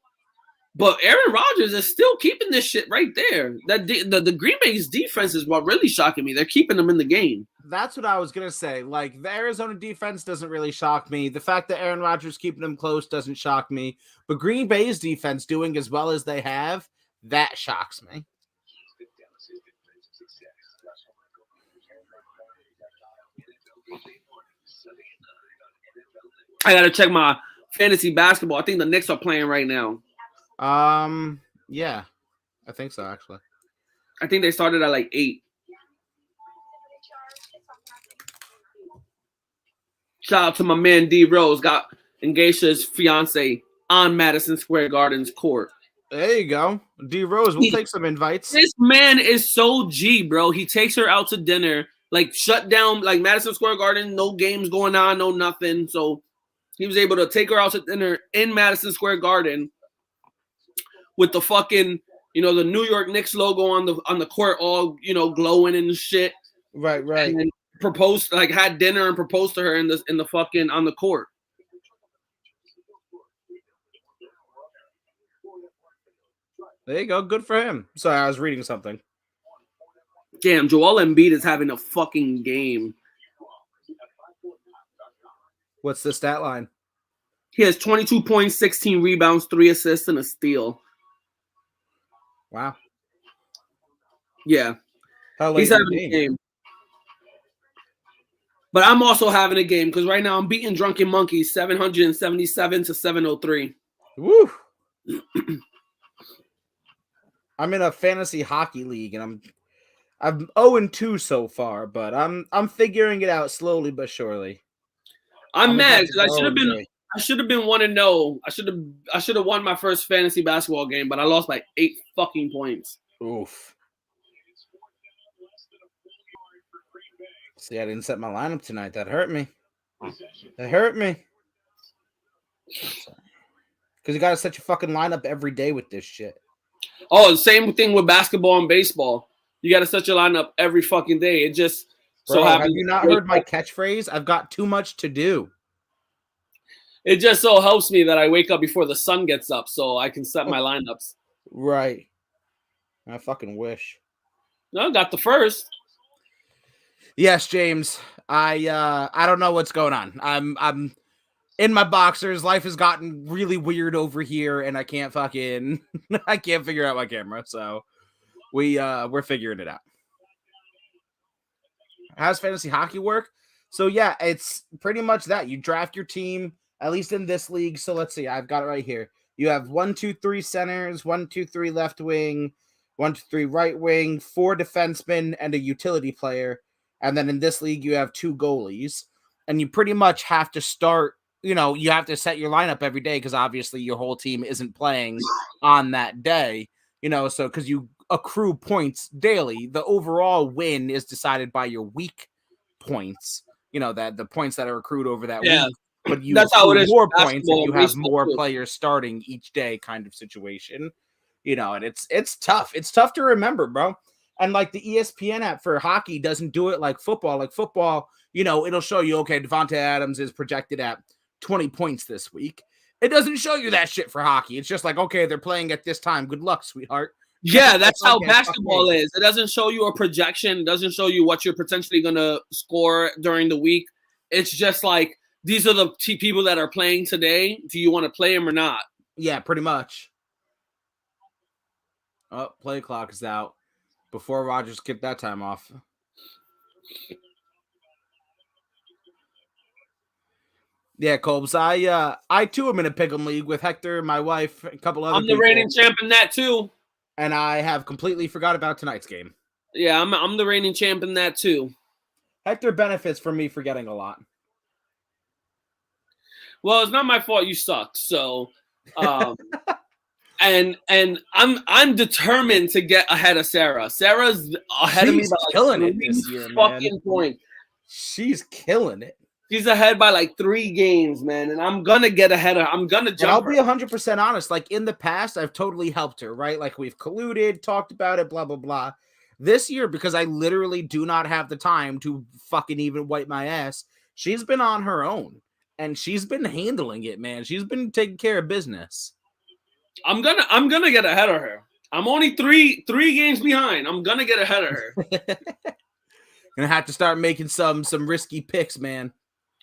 but Aaron Rodgers is still keeping this shit right there. That the Green Bay's defense is what really shocking me. They're keeping them in the game. That's what I was gonna say. Like, the Arizona defense doesn't really shock me. The fact that Aaron Rodgers keeping them close doesn't shock me. But Green Bay's defense doing as well as they have, that shocks me. I gotta check my fantasy basketball. I think the Knicks are playing right now. Yeah, I think so. Actually, I think they started at like 8. Shout out to my man D Rose, got engaged to his fiance on Madison Square Garden's court. There you go, D Rose. We'll take some invites. This man is so G, bro. He takes her out to dinner, like shut down, like Madison Square Garden, no games going on, no nothing. So he was able to take her out to dinner in Madison Square Garden with the fucking, the New York Knicks logo on the court, all glowing and shit. Right. And then proposed, like had dinner and proposed to her in the fucking on the court. There you go. Good for him. Sorry, I was reading something. Damn, Joel Embiid is having a fucking game. What's the stat line? He has 22 points, 16 rebounds, 3 assists, and a steal. Wow. Yeah. How late He's having a game. But I'm also having a game because right now I'm beating Drunken Monkeys 777 to 703. Woo. I'm in a fantasy hockey league and I'm 0-2 so far, but I'm figuring it out slowly but surely. I'm mad because I should have been 1-0. I should have won my first fantasy basketball game, but I lost like 8 fucking points. Oof. See, I didn't set my lineup tonight. That hurt me. Because you gotta set your fucking lineup every day with this shit. Oh, the same thing with basketball and baseball. You got to set your lineup every fucking day. It just so happens. Have you not heard my catchphrase? I've got too much to do. It just so helps me that I wake up before the sun gets up so I can set my lineups. Right. I fucking wish. No, I got the first. Yes, James. I don't know what's going on. I'm in my boxers. Life has gotten really weird over here, and I can't figure out my camera. So we're figuring it out. How's fantasy hockey work? So yeah, it's pretty much that. You draft your team, at least in this league. So let's see. I've got it right here. You have 1, 2, 3 centers, 1, 2, 3 left wing, 1, 2, 3 right wing, 4 defensemen, and a utility player. And then in this league, you have 2 goalies. And you pretty much have to start, you have to set your lineup every day because obviously your whole team isn't playing on that day, so because you accrue points daily. The overall win is decided by your week points, that the points that are accrued over that week. But that's how it is. More points if you have more players starting each day, kind of situation, and it's tough. It's tough to remember, bro. And like the ESPN app for hockey doesn't do it like football. Like football, it'll show you, okay, Devontae Adams is projected at 20 points this week. It doesn't show you that shit for hockey. It's just like, okay, they're playing at this time. Good luck, sweetheart. Yeah, that's how basketball is. It doesn't show you a projection. It doesn't show you what you're potentially going to score during the week. It's just like, these are the people that are playing today. Do you want to play them or not? Yeah, pretty much. Oh, play clock is out. Before Rodgers kicked that time off. Yeah, Colbs. I too am in a pick'em league with Hector, my wife, a couple other people. I'm the reigning champ in that too. And I have completely forgot about tonight's game. Yeah, I'm the reigning champ in that too. Hector benefits from me forgetting a lot. Well, it's not my fault you suck. So and I'm determined to get ahead of Sarah. Sarah's ahead of me She's by like killing it 3 this year, man. fucking points. She's killing it. She's ahead by like 3 games, man, and I'm gonna get ahead of her. I'm gonna And I'll jump her. be 100% honest. Like in the past, I've totally helped her, right? Like we've colluded, talked about it, blah, blah, blah. This year, because I literally do not have the time to fucking even wipe my ass, she's been on her own. And she's been handling it, man. She's been taking care of business. I'm gonna get ahead of her. I'm only three games behind. I'm gonna get ahead of her. Gonna have to start making some risky picks, man.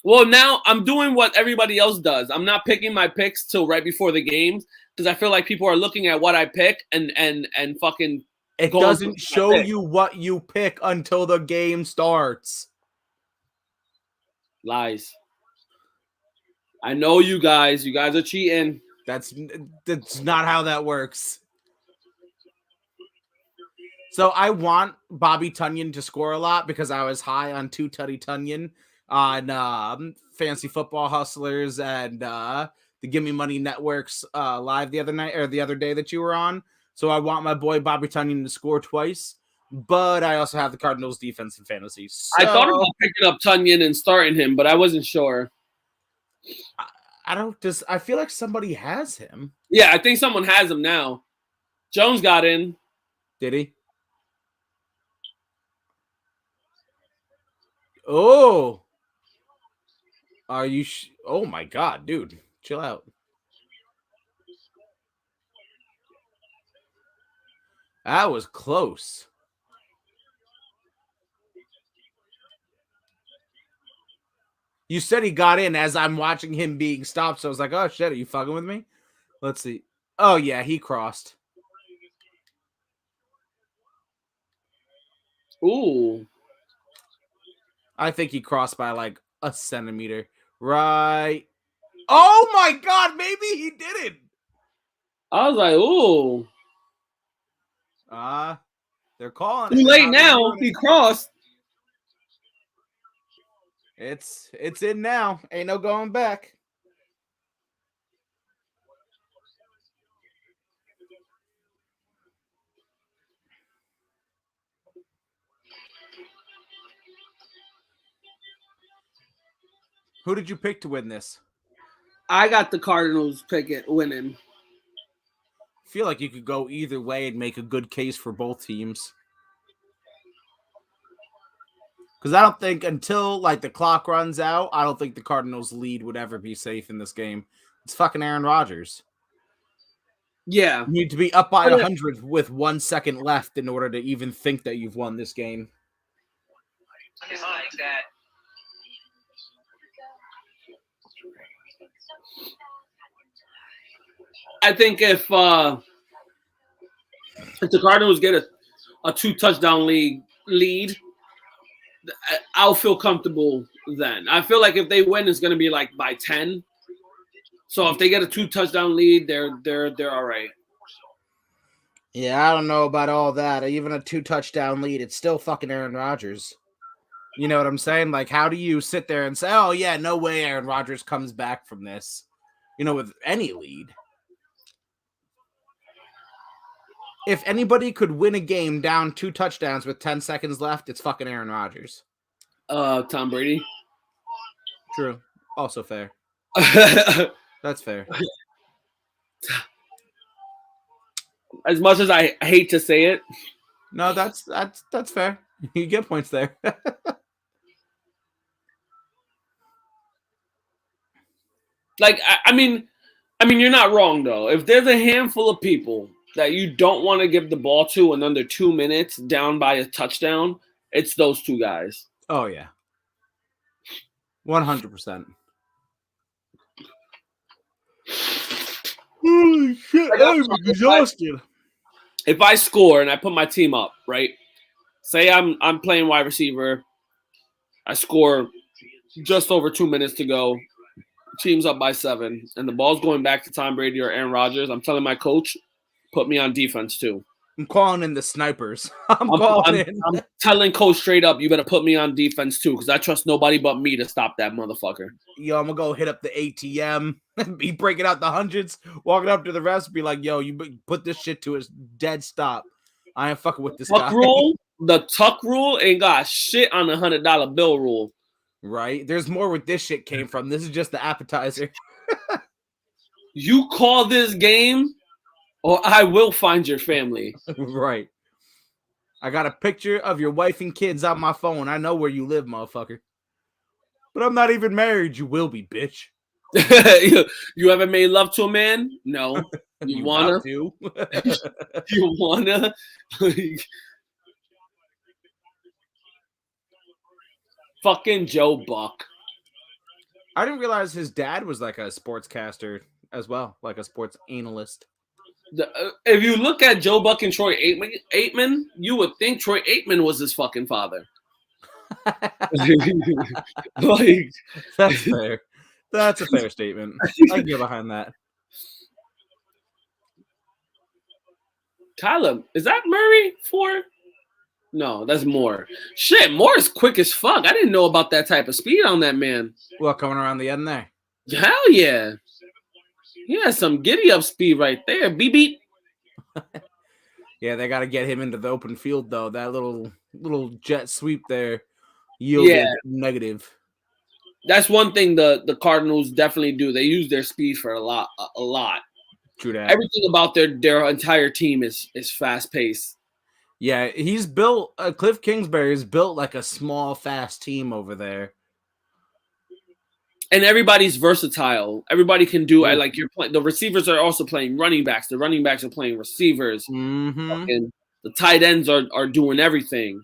Well, now I'm doing what everybody else does. I'm not picking my picks till right before the games because I feel like people are looking at what I pick and fucking. It going doesn't to show my pick. you what you pick until the game starts. Lies. I know you guys. You guys are cheating. That's not how that works. So I want Bobby Tunyon to score a lot because I was high on Two Tutty Tunyon on Fantasy Football Hustlers and the Gimme Money Networks live the other night or the other day that you were on. So I want my boy Bobby Tunyon to score twice, but I also have the Cardinals defense in fantasy. So I thought about picking up Tunyon and starting him, but I wasn't sure. I feel like somebody has him. Yeah, I think someone has him now. Jones got in. Did he? Oh. Are you oh my god, dude. Chill out. That was close. You said he got in as I'm watching him being stopped, so I was like, oh shit, are you fucking with me? Let's see. Oh yeah, he crossed. Ooh. I think he crossed by like a centimeter. Right. Oh my god, maybe he didn't. I was like, ooh. They're calling Too it. late now. He crossed. It's in now. Ain't no going back. Who did you pick to win this? I got the Cardinals winning. I feel like you could go either way and make a good case for both teams. Because I don't think until like the clock runs out, I don't think the Cardinals' lead would ever be safe in this game. It's fucking Aaron Rodgers. Yeah. You need to be up by 100 with 1 second left in order to even think that you've won this game. It's like that. I think if the Cardinals get a 2 touchdown lead, I'll feel comfortable then. I feel like if they win, it's going to be like by 10. So if they get a 2 touchdown lead, they're all right. Yeah, I don't know about all that. Even a 2 touchdown lead, it's still fucking Aaron Rodgers. You know what I'm saying? Like, how do you sit there and say, oh, yeah, no way Aaron Rodgers comes back from this, with any lead? If anybody could win a game down 2 touchdowns with 10 seconds left, it's fucking Aaron Rodgers. Tom Brady. True. Also fair. That's fair. As much as I hate to say it. No, that's fair. You get points there. Like, I mean, you're not wrong, though. If there's a handful of people that you don't want to give the ball to in under 2 minutes down by a touchdown, it's those 2 guys. Oh, yeah. 100%. Holy shit, I'm exhausted. If I score and I put my team up, right? Say I'm playing wide receiver. I score just over 2 minutes to go. Team's up by 7, and the ball's going back to Tom Brady or Aaron Rodgers. I'm telling my coach, put me on defense too. I'm calling in the snipers. I'm calling in. I'm telling Coach straight up, you better put me on defense too, because I trust nobody but me to stop that motherfucker. Yo, I'm gonna go hit up the ATM, be breaking out the hundreds, walking up to the refs, be like, "Yo, you put this shit to a dead stop. I ain't fucking with this Tuck guy." rule, the tuck rule ain't got shit on the $100 bill rule. Right? There's more where this shit came from. This is just the appetizer. You call this game, or I will find your family. Right. I got a picture of your wife and kids on my phone. I know where you live, motherfucker. But I'm not even married. You will be, bitch. You ever made love to a man? No. You wanna? To. You wanna? Fucking Joe Buck. I didn't realize his dad was like a sportscaster as well, like a sports analyst. If you look at Joe Buck and Troy Aikman, you would think Troy Aikman was his fucking father. Like, That's fair. That's a fair statement. I can get behind that. Kyler, is that Murray 4? No, that's Moore. Shit, Moore is quick as fuck. I didn't know about that type of speed on that man. Well, coming around the end there. Hell yeah. He has some giddy up speed right there. Beep beep. Yeah, they got to get him into the open field though. That little jet sweep there yielded negative. That's one thing the Cardinals definitely do. They use their speed for a lot. True that. Everything about their entire team is fast paced. Yeah, he's built. Cliff Kingsbury is built like a small, fast team over there. And everybody's versatile. Everybody can do it. Like you're playing. The receivers are also playing running backs. The running backs are playing receivers. Mm-hmm. And the tight ends are doing everything.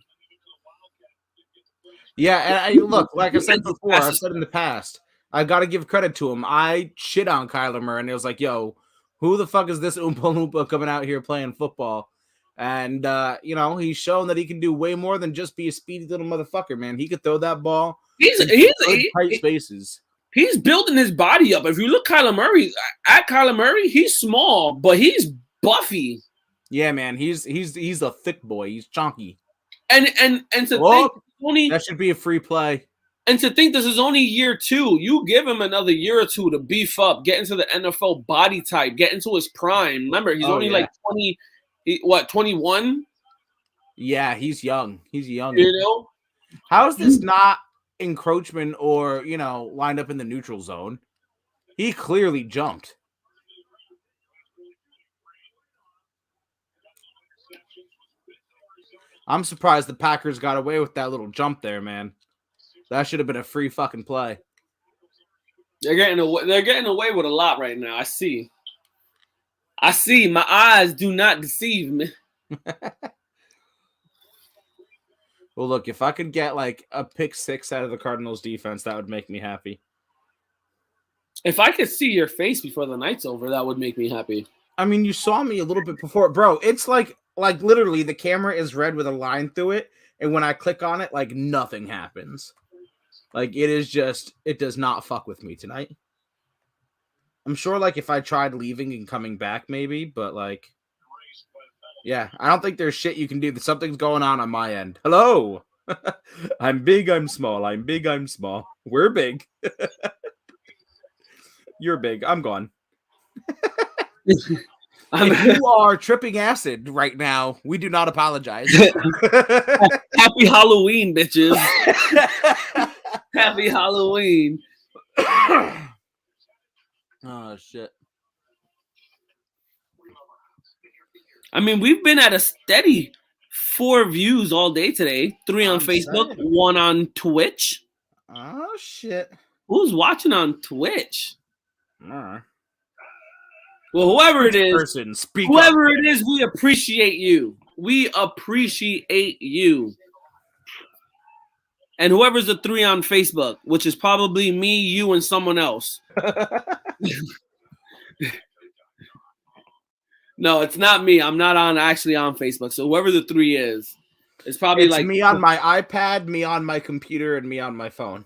Yeah, and I look, like I said before, I've said in the past, I got to give credit to him. I shit on Kyler Murray, and it was like, yo, who the fuck is this Oompa Loompa coming out here playing football? And, he's shown that he can do way more than just be a speedy little motherfucker, man. He could throw that ball. He's tight spaces. He's building his body up. If you look Kyler Murray, he's small, but he's buffy. Yeah, man. He's a thick boy. He's chunky. And to think that should be a free play. And to think this is only year 2, you give him another year or 2 to beef up, get into the NFL body type, get into his prime. Remember, he's only like 20, 21? Yeah, he's young. He's young. You know? How is this not encroachment or, lined up in the neutral zone? He clearly jumped. I'm surprised the Packers got away with that little jump there, man. That should have been a free fucking play. They're getting away with a lot right now. I see. My eyes do not deceive me. Well, look, if I could get like a pick 6 out of the Cardinals defense, that would make me happy. If I could see your face before the night's over, that would make me happy. I mean, you saw me a little bit before. Bro, it's like literally the camera is red with a line through it. And when I click on it, like nothing happens. Like it does not fuck with me tonight. I'm sure like if I tried leaving and coming back maybe, but like, yeah, I don't think there's shit you can do. Something's going on my end. Hello. I'm big, I'm small. I'm big, I'm small. We're big. You're big. I'm gone. If you are tripping acid right now, we do not apologize. Happy Halloween, bitches. Happy Halloween. Oh, shit. I mean, we've been at a steady 4 views all day today. 3 on Facebook, 1 on Twitch. Oh, shit. Who's watching on Twitch? Well, whoever it is, it is, we appreciate you. We appreciate you. And whoever's the 3 on Facebook, which is probably me, you, and someone else. No, it's not me. I'm not actually on Facebook. So whoever the 3 is, it's probably like me on my iPad, me on my computer, and me on my phone.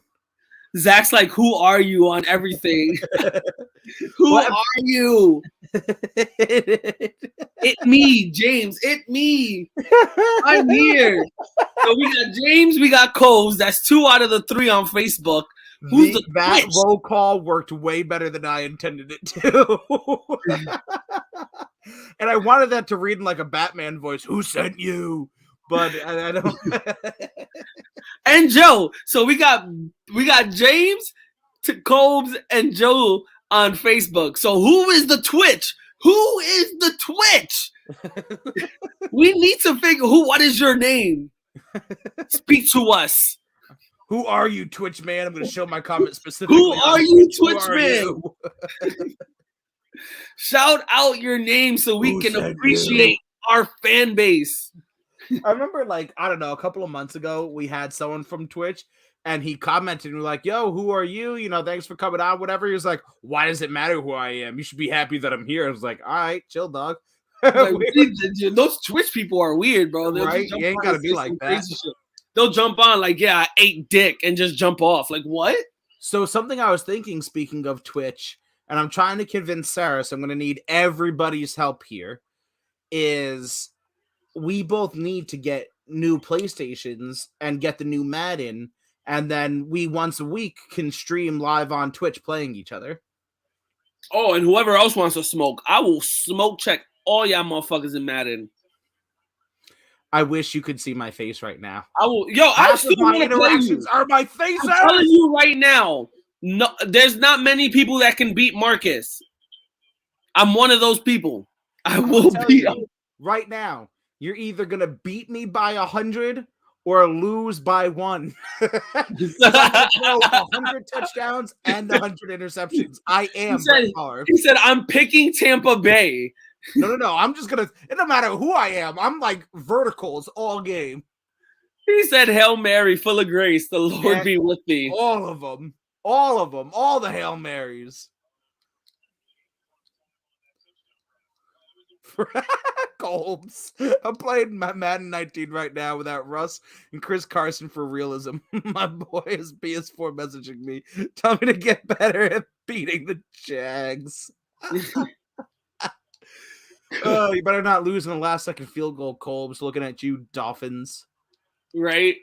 Zach's like, who are you on everything? Who What? are you? It me, James. It me. I'm here. So we got James, we got Coles. That's 2 out of the 3 on Facebook. Who's the that Twitch? roll call worked way better than I intended it to. And I wanted that to read in like a Batman voice. Who sent you? But I don't. And Joe. So we got James, Combs, and Joe on Facebook. So who is the Twitch? Who is the Twitch? We need to figure what is your name? Speak to us. Who are you, Twitch man? I'm going to show my comment specifically. Who are you, Twitch Who are man? you? Shout out your name so we Who can said appreciate our fan base. I remember, like, I don't know, a couple of months ago, we had someone from Twitch, and he commented and was like, yo, who are you? You know, thanks for coming on, whatever. He was like, why does it matter who I am? You should be happy that I'm here. I was like, all right, chill, dog. Like, those Twitch people are weird, bro. They'll Right? just You ain't on gotta and be say like some that. crazy shit. They'll jump on like, yeah, I ate dick and just jump off. Like, what? So something I was thinking, speaking of Twitch, and I'm trying to convince Sarah, so I'm going to need everybody's help here, is we both need to get new PlayStations and get the new Madden, and then we once a week can stream live on Twitch playing each other. Oh, and whoever else wants to smoke, I will smoke check all y'all motherfuckers in Madden. I wish you could see my face right now. I will. Yo, I Half still of my want to play you. interactions are my faces. I'm telling you right now, no, there's not many people that can beat Marcus. I'm one of those people. I will beat him. Right now. You're either gonna beat me by 100 or lose by 1. I'm gonna throw 100 touchdowns and 100 interceptions. I am Brett Favre. He said, I'm picking Tampa Bay. No. I'm just gonna. It don't matter who I am. I'm like verticals all game. He said, Hail Mary, full of grace. The Lord be with thee. All of them. All the Hail Marys. Colbs. I'm playing my Madden 19 right now without Russ and Chris Carson for realism. My boy is PS4 messaging me, telling me to get better at beating the Jags. Oh, you better not lose in the last second field goal, Colbs. Looking at you, Dolphins. Right?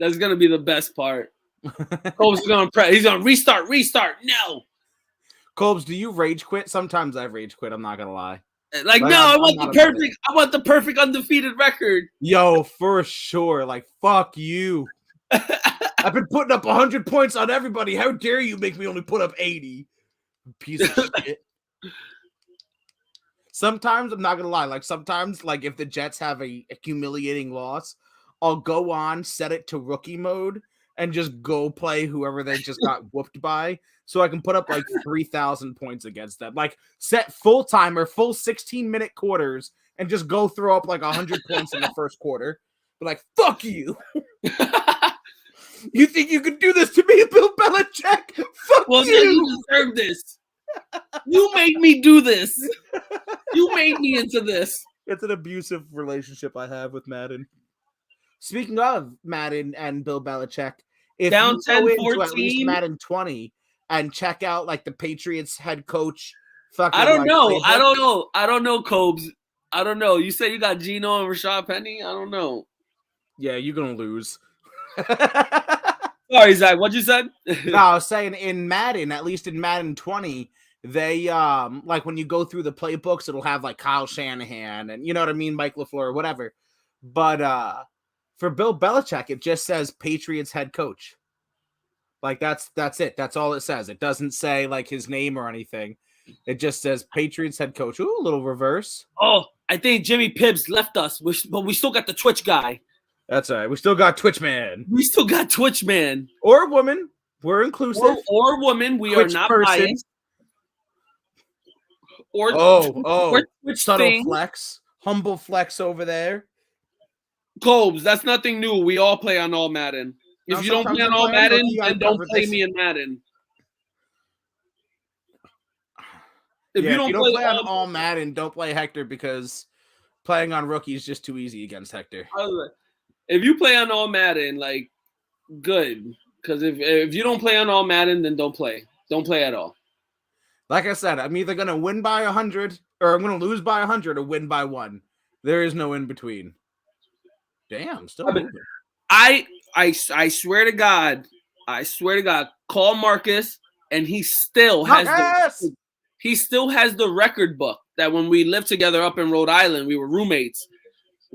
That's gonna be the best part. Colbs is gonna press. He's gonna restart. No. Colbs, do you rage quit? Sometimes I rage quit. I'm not gonna lie. Like, no, I want the perfect. I want the perfect undefeated record. Yo, for sure. Like, fuck you. I've been putting up 100 points on everybody. How dare you make me only put up 80? Piece of shit. Sometimes I'm not gonna lie. Like sometimes, like if the Jets have a humiliating loss, I'll go on, set it to rookie mode, and just go play whoever they just got whooped by, so I can put up like 3,000 points against them. Like set full timer, full 16-minute quarters, and just go throw up like 100 points in the first quarter. But like, fuck you. You think you could do this to me, Bill Belichick? Fuck well, you. Well, you deserve this. You made me do this. You made me into this. It's an abusive relationship I have with Madden. Speaking of Madden and Bill Belichick, if down you 10, go into 14, at least Madden 20 and check out like the Patriots head coach, fucking, I don't like, know. playbook. I don't know, Cobes. I don't know. You said you got Geno and Rashad Penny? I don't know. Yeah, you're gonna lose. Sorry, Zach. What you said? No, I was saying in Madden, at least in Madden 20, they like when you go through the playbooks, it'll have like Kyle Shanahan and you know what I mean, Mike LaFleur, whatever. But for Bill Belichick, it just says Patriots head coach. Like that's it. That's all it says. It doesn't say like his name or anything. It just says Patriots head coach. Ooh, a little reverse. Oh, I think Jimmy Pibbs left us, but we still got the Twitch guy. That's all right. We still got Twitch man. We still got Twitch man. Or woman. We're inclusive. Or woman. We Twitch are not person. biased. Or Twitch subtle thing. Flex. Humble flex over there. Cobes, that's nothing new. We all play on all Madden. If you don't play on all Madden, then don't play me in Madden. If you don't play on all Madden, don't play Hector because playing on rookie is just too easy against Hector. If you play on all Madden, like, good. Because if you don't play on all Madden, then don't play. Don't play at all. Like I said, I'm either gonna win by 100 or I'm gonna lose by 100 or win by 1. There is no in between. Damn, still moving. I swear to God, call Marcus, and he still has the record book that when we lived together up in Rhode Island, we were roommates.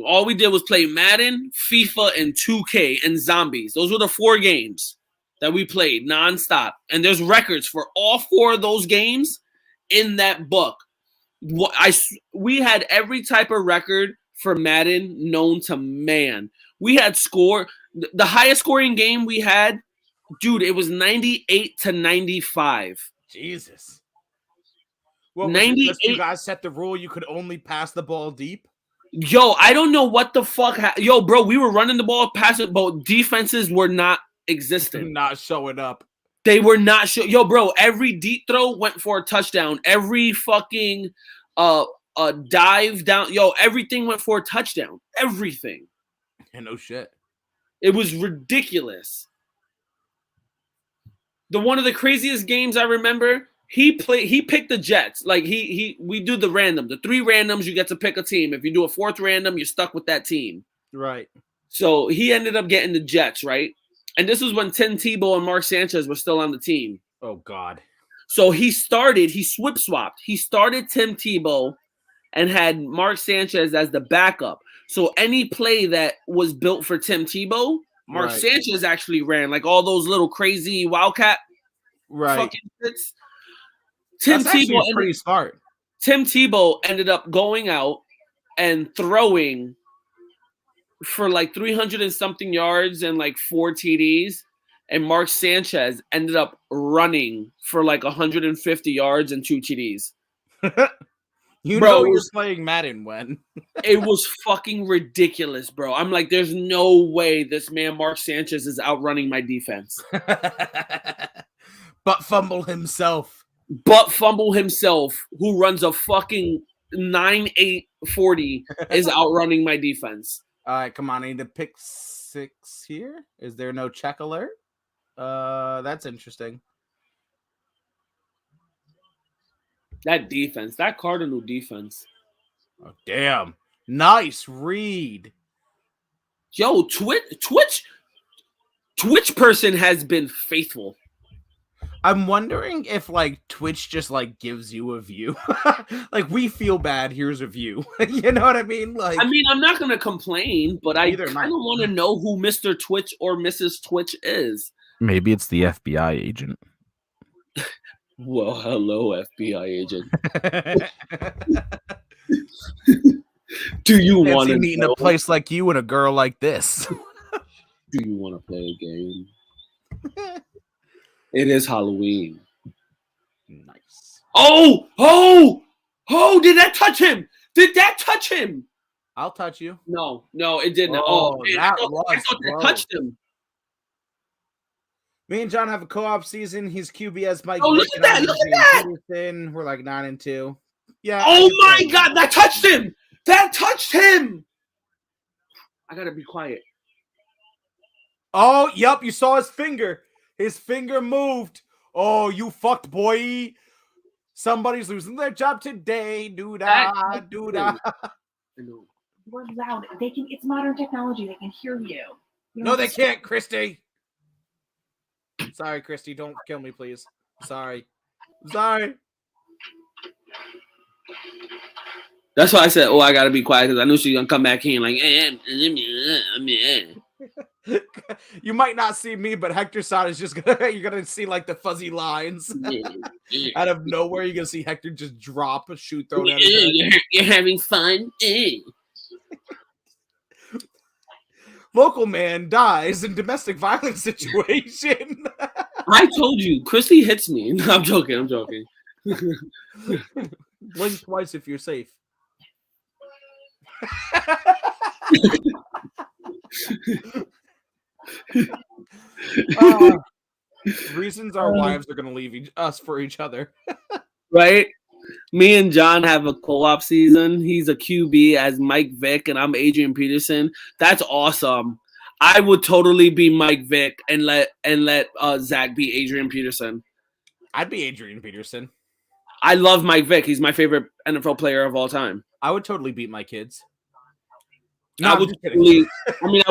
All we did was play Madden, FIFA, and 2K and Zombies. Those were the 4 games that we played nonstop. And there's records for all 4 of those games in that book. We had every type of record for Madden known to man. We had the highest scoring game we had, dude, it was 98 to 95. Jesus. Well, 98. You guys set the rule you could only pass the ball deep? Yo, I don't know what the fuck. Yo, bro, we were running the ball, passing, but defenses were not existent. Not showing up. They were not Yo, bro, every deep throw went for a touchdown. Every fucking dive down. Yo, everything went for a touchdown. Everything. Yeah, no shit. It was ridiculous. One of the craziest games I remember, he picked the Jets. Like we do the 3 randoms, you get to pick a team. If you do a 4th random, you're stuck with that team. Right. So he ended up getting the Jets, right? And this was when Tim Tebow and Mark Sanchez were still on the team. Oh, God. So he swap-swapped. He started Tim Tebow and had Mark Sanchez as the backup. So any play that was built for Tim Tebow, Mark Sanchez actually ran, like all those little crazy Wildcat fucking hits. That's actually pretty smart. Tim Tebow ended up going out and throwing for like 300 and something yards and like 4 TDs. And Mark Sanchez ended up running for like 150 yards and 2 TDs. Know you're playing Madden when. It was fucking ridiculous, bro. I'm like, there's no way this man, Mark Sanchez, is outrunning my defense. But fumble himself, who runs a fucking 9.840 is outrunning my defense. All right, come on. I need to pick 6 here. Is there no check alert? That's interesting. That defense, that Cardinal defense. Oh, damn. Nice read. Yo, Twitch person has been faithful. I'm wondering if like Twitch just like gives you a view. Like we feel bad, here's a view. You know what I mean? Like I mean, I'm not gonna complain, but I kind of want to know who Mr. Twitch or Mrs. Twitch is. Maybe it's the FBI agent. Well, hello, FBI agent. Do you want to meet in a place like you and a girl like this? Do you want to play a game? It is Halloween. Nice. Oh! Did that touch him? I'll touch you. No, it didn't. Oh, I thought that touched him. Me and John have a co-op season. He's QB as Mike. Oh, look at that! We're like 9-2. Yeah. Oh my God, that touched him! I gotta be quiet. Oh, yep, you saw his finger. His finger moved. Oh, you fucked, boy. Somebody's losing their job today. Do-da. You're loud. It's modern technology. They can hear you. No, they can't, Christy. Sorry, Christy. Don't kill me, please. Sorry. That's why I said, I gotta be quiet, because I knew she was gonna come back here and like, You might not see me, but Hector Sod is just gonna, you're gonna see like the fuzzy lines. Out of nowhere, you're gonna see Hector just drop a shoe thrown at his head. You're having fun. Local man dies in domestic violence situation. I told you, Christy hits me. No, I'm joking. Blink twice if you're safe. Reasons our wives are going to leave us for each other. Right? Me and John have a co-op season. He's a QB as Mike Vick, and I'm Adrian Peterson. That's awesome. I would totally be Mike Vick and let Zach be Adrian Peterson. I'd be Adrian Peterson. I love Mike Vick. He's my favorite NFL player of all time. I would totally beat my kids. No, I I'm would just kidding. totally, I mean,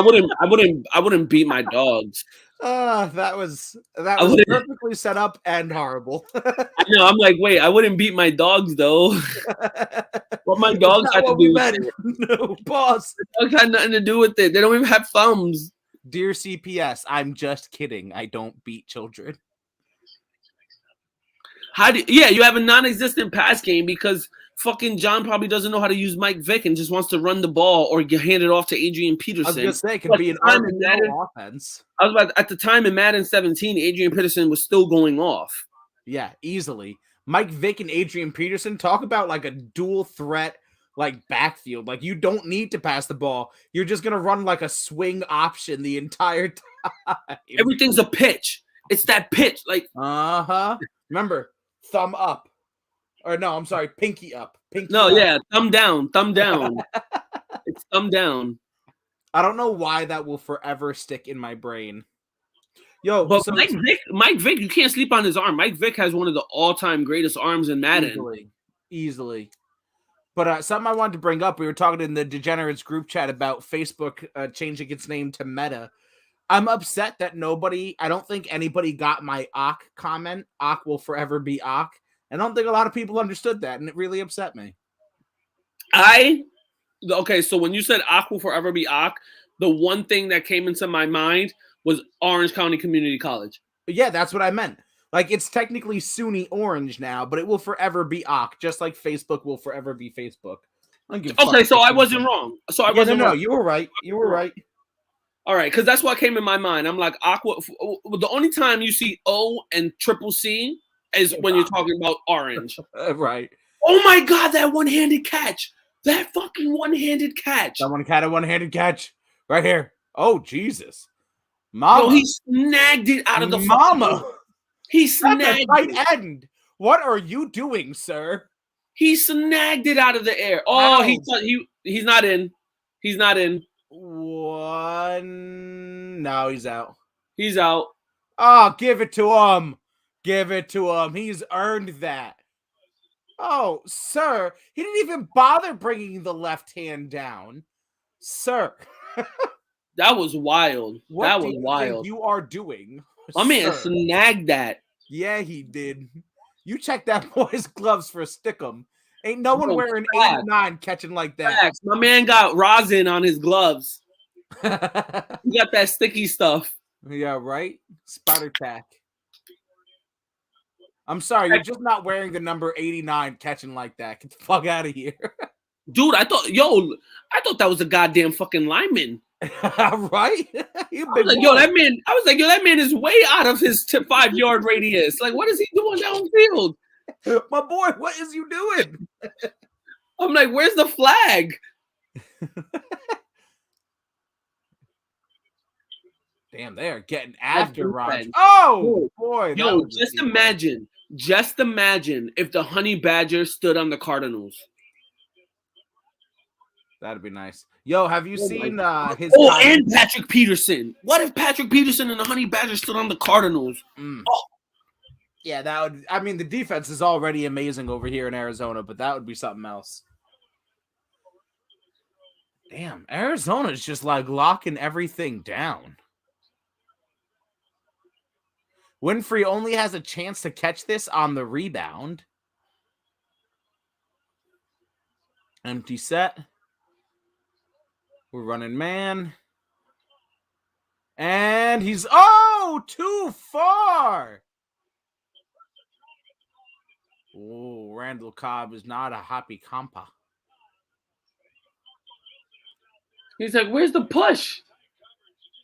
I wouldn't beat my dogs. That was wouldn't- perfectly set up and horrible. I know. I'm like, wait, I wouldn't beat my dogs though. What my dogs That's had not to what do we with meant. it. No, boss. Dogs had nothing to do with it. They don't even have thumbs. Dear CPS, I'm just kidding. I don't beat children. Yeah, you have a non-existent pass game because fucking John probably doesn't know how to use Mike Vick and just wants to run the ball or hand it off to Adrian Peterson. I was gonna say it could But be an at the time RPO offense. at the time in Madden 17, Adrian Peterson was still going off. Yeah, easily. Mike Vick and Adrian Peterson, talk about like a dual threat like backfield. Like you don't need to pass the ball. You're just gonna run like a swing option the entire time. Everything's a pitch. It's that pitch. Like Remember, thumb up. Or no, I'm sorry, pinky up. Pinky no, up. yeah, thumb down. It's thumb down. I don't know why that will forever stick in my brain. Yo, But so Mike Vick, you can't sleep on his arm. Mike Vick has one of the all-time greatest arms in Madden. Easily. But something I wanted to bring up, we were talking in the Degenerates group chat about Facebook changing its name to Meta. I'm upset that I don't think anybody got my Ock comment. Ock will forever be Ock. I don't think a lot of people understood that, and it really upset me. Okay, so when you said Ock will forever be Ock, the one thing that came into my mind was Orange County Community College. Yeah, that's what I meant. Like, it's technically SUNY Orange now, but it will forever be Ock, just like Facebook will forever be Facebook. Okay, so I wasn't wrong. No, you were right. You were right. All right, because that's what came in my mind. I'm like, Aqua. The only time you see O and triple C is when you're talking about Orange. Right. Oh my God, that one-handed catch. That fucking one-handed catch. Someone had a one-handed catch right here. Oh, Jesus. Mama. No, he snagged it out of the Mama. He snagged it. Tight end. What are you doing, sir? He snagged it out of the air. Oh, he's not in. He's not in. One. No, he's out. He's out. Oh, give it to him. Give it to him. He's earned that. Oh, sir. He didn't even bother bringing the left hand down. Sir. That was wild. What was wild. You are doing. My man snagged that. Yeah, he did. You check that boy's gloves for a stickum. Ain't no one wearing 89 catching like that. Facts. My man got rosin on his gloves. He got that sticky stuff. Yeah, right? Spider tack. I'm sorry, you're just not wearing the number 89 catching like that. Get the fuck out of here. Dude, I thought that was a goddamn fucking lineman. Right? I was like, that man is way out of his 5-yard radius. Like, what is he doing downfield? My boy, what is you doing? I'm like, where's the flag? Damn, they are getting after Raj. Oh, boy. Yo, just imagine if the Honey Badger stood on the Cardinals. That'd be nice. Yo, have you seen his... Oh, and Patrick Peterson. What if Patrick Peterson and the Honey Badger stood on the Cardinals? Oh. Yeah, that would... I mean, the defense is already amazing over here in Arizona, but that would be something else. Damn, Arizona's just like locking everything down. Winfrey only has a chance to catch this on the rebound. Empty set. We're running man. And he's... Oh, too far. Oh, Randall Cobb is not a happy camper. He's like, where's the push?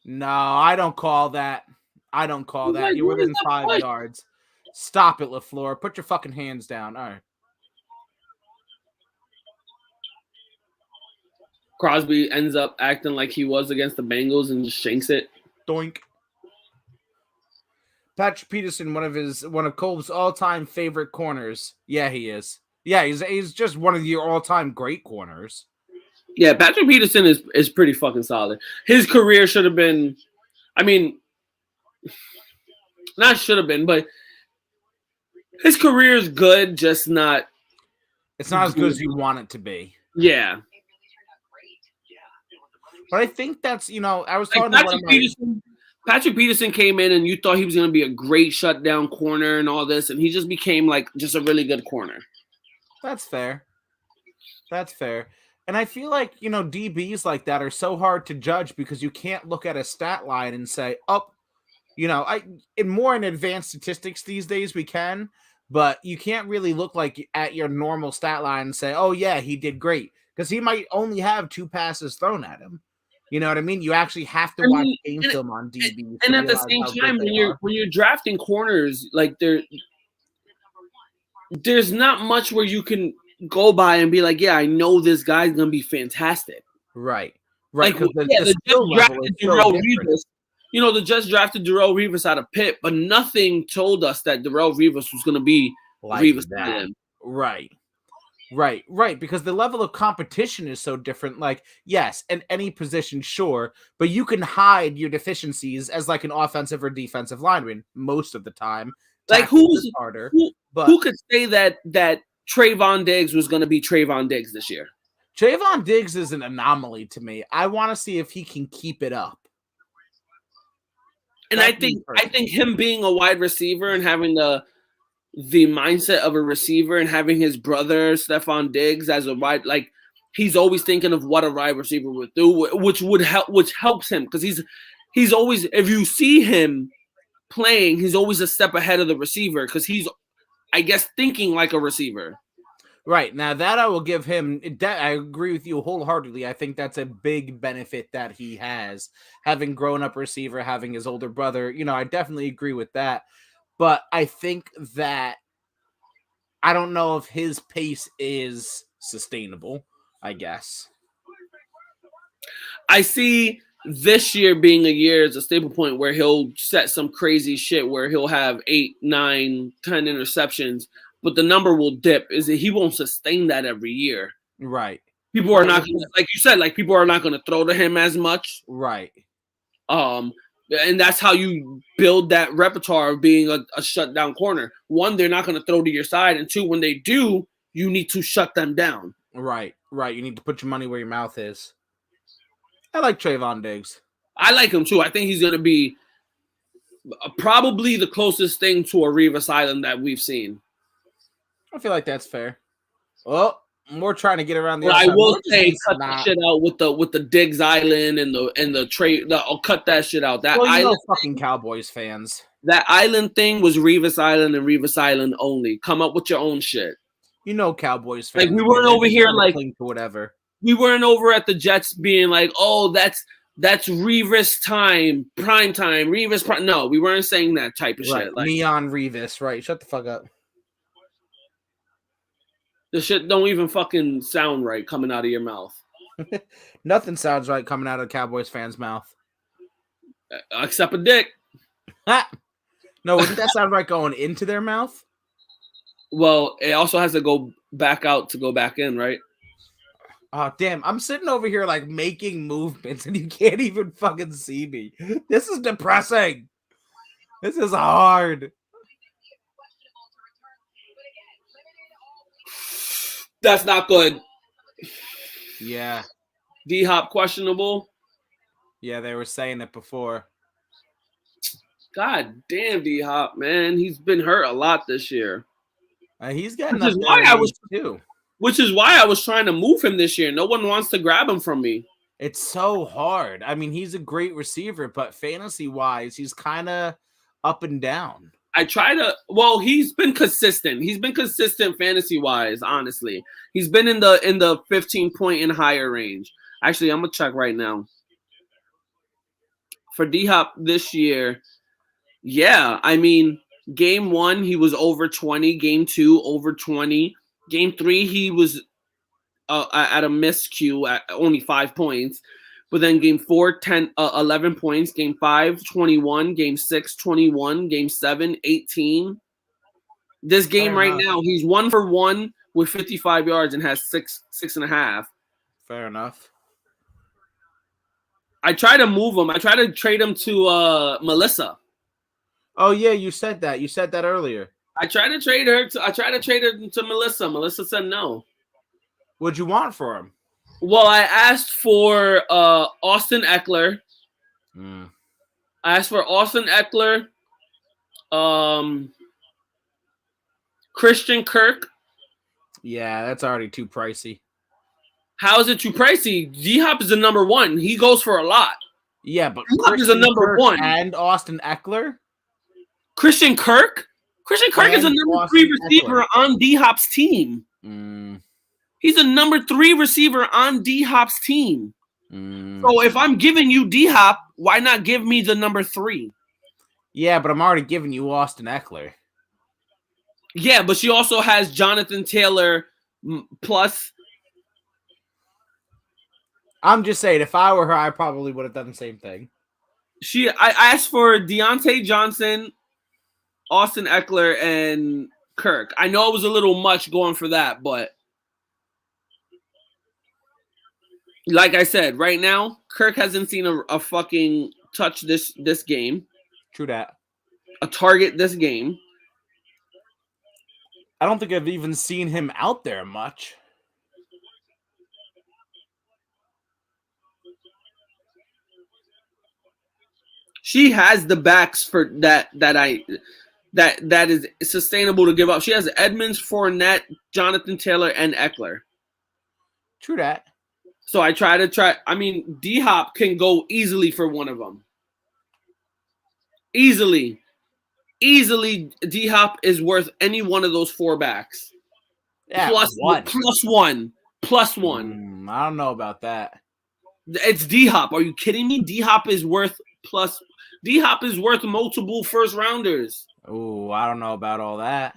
No, I don't call that. I don't call that. You're within 5 yards. Stop it, LaFleur. Put your fucking hands down. All right. Crosby ends up acting like he was against the Bengals and just shanks it. Doink. Patrick Peterson, one of Cole's all-time favorite corners. Yeah, he is. Yeah, he's just one of your all-time great corners. Yeah, Patrick Peterson is pretty fucking solid. His career should have been, I mean, not should have been, but his career is good, just not. It's not as good as you want it to be. Yeah. But I think that's, I was Like talking to Patrick Peterson came in and you thought he was going to be a great shutdown corner and all this, and he just became like just a really good corner. That's fair. That's fair. And I feel like, DBs like that are so hard to judge because you can't look at a stat line and say, in more in advanced statistics these days we can, but you can't really look like at your normal stat line and say, oh yeah, he did great, because he might only have 2 passes thrown at him. You know what I mean? You actually have to watch game film on DB. And at the same time, when you're drafting corners, like there's not much where you can go by and be like, yeah, I know this guy's gonna be fantastic. Right. Like, the Jets drafted Darrell Revis. The Jets drafted Darrell Revis out of Pitt, but nothing told us that Darrell Revis was gonna be like Revis. That. Right. Because the level of competition is so different. Like, yes, in any position, sure, but you can hide your deficiencies as like an offensive or defensive lineman most of the time. Like, who's harder? Who could say that Trayvon Diggs was going to be Trayvon Diggs this year? Trayvon Diggs is an anomaly to me. I want to see if he can keep it up. And I think him being a wide receiver and having the mindset of a receiver and having his brother Stephon Diggs as a wide, like, he's always thinking of what a wide receiver would do, which helps him, because he's always, if you see him playing, he's always a step ahead of the receiver because he's, I guess, thinking like a receiver. Right. Now that I will give him, I agree with you wholeheartedly. I think that's a big benefit that he has, having grown up receiver, having his older brother. I definitely agree with that. But I think that I don't know if his pace is sustainable, I guess. I see this year being a year as a staple point where he'll set some crazy shit where he'll have 8, 9, 10 interceptions, but the number will dip. Is that he won't sustain that every year. Right. People are not gonna, like you said, like people are not going to throw to him as much. Right. And that's how you build that repertoire of being a shutdown corner. One, they're not going to throw to your side, and 2, when they do, you need to shut them down. Right. You need to put your money where your mouth is. I like Trayvon Diggs. I like him too. I think he's going to be probably the closest thing to a Revis Island that we've seen. I feel like that's fair. Well, we're trying to get around the. But I will say, cut that shit out with the Diggs Island and the trade. I'll cut that shit out. That island, fucking Cowboys fans. That island thing was Revis Island and Revis Island only. Come up with your own shit. Cowboys fans. Like, we weren't over here like to whatever. We weren't over at the Jets being like, oh, that's Revis time, prime time, Revis prime. No, we weren't saying that type of shit. Like, Neon Revis, right? Shut the fuck up. The shit don't even fucking sound right coming out of your mouth. Nothing sounds right coming out of Cowboys fans' mouth. Except a dick. No, wouldn't that sound right going into their mouth? Well, it also has to go back out to go back in, right? Oh, damn. I'm sitting over here like making movements and you can't even fucking see me. This is depressing. This is hard. That's not good. Yeah. D-Hop questionable. Yeah, they were saying it before. God damn, D-Hop, man. He's been hurt a lot this year. He's getting Which is why I was trying to move him this year. No one wants to grab him from me. It's so hard. I mean, he's a great receiver, but fantasy-wise, he's kind of up and down. He's been consistent. He's been consistent fantasy-wise, honestly. He's been in the 15-point and higher range. Actually, I'm going to check right now. For D-Hop this year, yeah, I mean, game 1, he was over 20. Game 2, over 20. Game 3, he was at a miscue at only 5 points. But then game 4, 11 points. Game 5, 21. Game 6, 21. Game 7, 18. This game right now, he's 1 for 1 with 55 yards and has 6.5. Fair enough. I try to move him. I try to trade him to Melissa. Oh yeah, you said that. You said that earlier. I tried to trade her to Melissa. Melissa said no. What'd you want for him? Well, I asked for Austin Eckler. I asked for Austin Eckler, Christian Kirk. Yeah, that's already too pricey. How is it too pricey? D-Hop is the number one. He goes for a lot. Yeah, but D-Hop is a number Kirk one. and Austin Eckler? Christian Kirk? Christian Kirk is a number Austin 3 receiver on D-Hop's team. He's a number 3 receiver on D-Hop's team. So if I'm giving you D-Hop, why not give me the number 3? Yeah, but I'm already giving you Austin Eckler. Yeah, but she also has Jonathan Taylor plus. I'm just saying, if I were her, I probably would have done the same thing. I asked for Deontay Johnson, Austin Eckler, and Kirk. I know it was a little much going for that, but like I said, right now, Kirk hasn't seen a fucking touch this game. True that. A target this game. I don't think I've even seen him out there much. She has the backs for that is sustainable to give up. She has Edmonds, Fournette, Jonathan Taylor, and Eckler. True that. So I mean, D-Hop can go easily for one of them. Easily, D-Hop is worth any one of those 4 backs. Yeah, plus one. I don't know about that. It's D-Hop. Are you kidding me? D-Hop is worth multiple first rounders. Oh, I don't know about all that.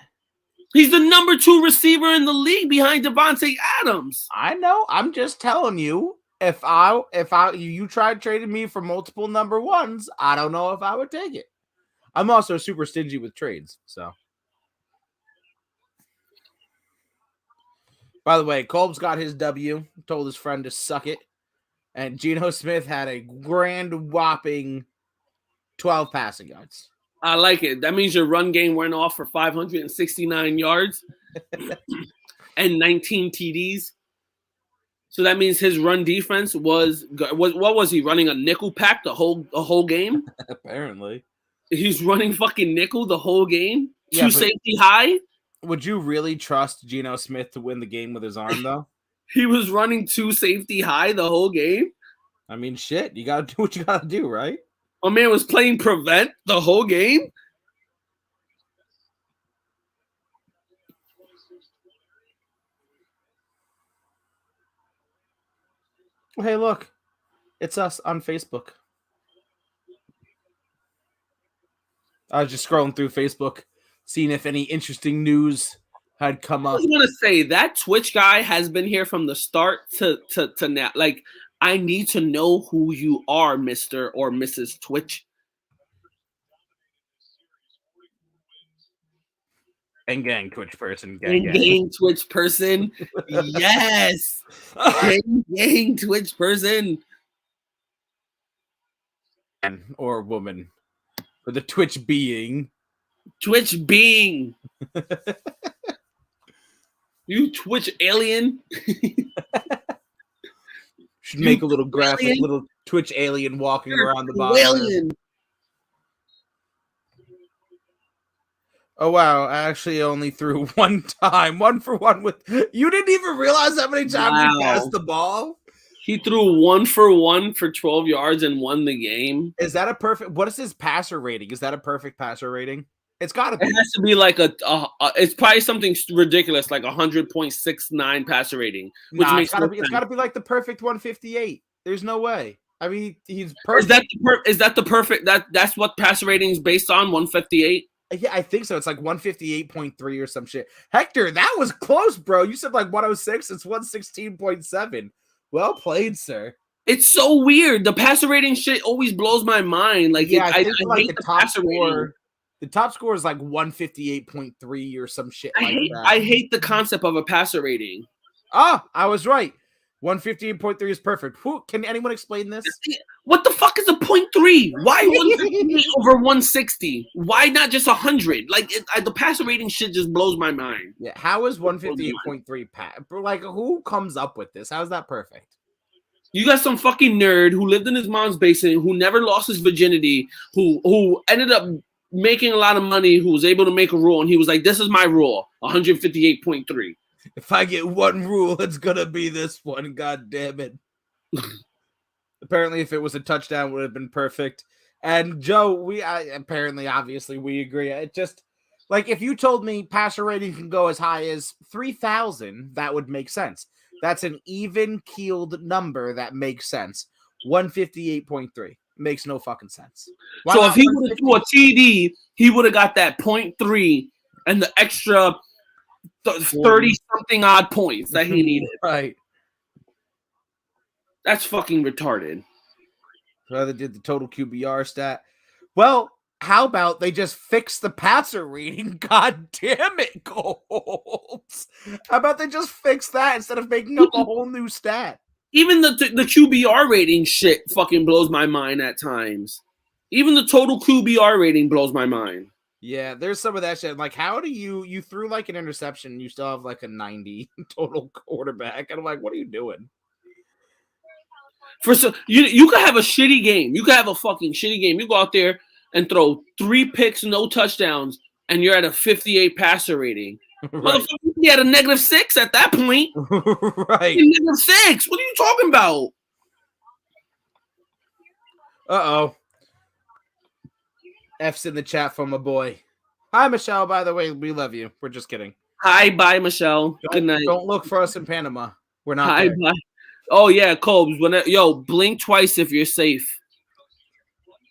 He's the number 2 receiver in the league behind Devontae Adams. I know. I'm just telling you. If you tried trading me for multiple number 1s, I don't know if I would take it. I'm also super stingy with trades. So, by the way, Kolb's got his W. Told his friend to suck it, and Geno Smith had a grand whopping 12 passing yards. I like it. That means your run game went off for 569 yards and 19 TDs. So that means his run defense was what was he running, a nickel pack the whole game? Apparently. He's running fucking nickel the whole game? Yeah, Two safety high? Would you really trust Geno Smith to win the game with his arm, though? He was running 2 safety high the whole game? I mean, shit. You got to do what you got to do, right? My man was playing prevent the whole game? Hey, look. It's us on Facebook. I was just scrolling through Facebook, seeing if any interesting news had come up. I was going to say, that Twitch guy has been here from the start to now. Like, I need to know who you are, Mr. or Mrs. Twitch. Gang Twitch person. Gang Twitch person. Yes. Gang Twitch person. Man or woman. For the Twitch being. Twitch being. You Twitch alien. Should make a little graphic, alien? Little Twitch alien walking around the bottom. Alien. Oh wow! I actually only threw one time, 1 for 1 with. You didn't even realize how many times he passed the ball. He threw 1 for 1 for 12 yards and won the game. Is that a perfect? What is his passer rating? Is that a perfect passer rating? It's got to be. It has to be like it's probably something ridiculous, like 100.69 passer rating, which makes it's got to be like the perfect 158. There's no way. I mean, he's perfect. Is that the perfect? That's what passer rating is based on, 158. Yeah, I think so. It's like 158.3 or some shit. Hector, that was close, bro. You said like 106. It's 116.7. Well played, sir. It's so weird. The passer rating shit always blows my mind. Like, yeah, I like hate the top score. The top score is like 158.3 or some shit. I hate the concept of a passer rating. Ah, I was right. 158.3 is perfect. Can anyone explain this? What the fuck is a 0.3? Why 150 over 160? Why not just 100? Like the passer rating shit just blows my mind. Yeah, how is 158.3 pat? Like, who comes up with this? How's that perfect? You got some fucking nerd who lived in his mom's basement, who never lost his virginity, who ended up making a lot of money, who was able to make a rule, and he was like, "This is my rule, 158.3." If I get one rule, it's gonna be this one. God damn it! Apparently, if it was a touchdown, it would have been perfect. And Joe, obviously we agree. It just like if you told me passer rating can go as high as 3,000, that would make sense. That's an even keeled number that makes sense. 158.3 makes no fucking sense. Why so not if he would have 150? threw a TD, he would have got that 0.3 and the extra 30 something odd points that he needed. Right. That's fucking retarded. Rather did the total QBR stat. Well, how about they just fix the passer rating? God damn it, Colts. How about they just fix that instead of making up a whole new stat? Even the QBR rating shit fucking blows my mind at times. Even the total QBR rating blows my mind. Yeah, there's some of that shit. Like, how do you threw like an interception and you still have like a 90 total quarterback? And I'm like, what are you doing? You could have a shitty game. You could have a fucking shitty game. You go out there and throw 3 picks, no touchdowns, and you're at a 58 passer rating. Right. Motherfucker, you had a -6 at that point. Right. -6. What are you talking about? Uh-oh. F's in the chat from a boy. Hi, Michelle, by the way. We love you. We're just kidding. Hi, bye, Michelle. Good night. Don't look for us in Panama. We're not Hi, there. bye. Oh, yeah, Cobes. Blink twice if you're safe.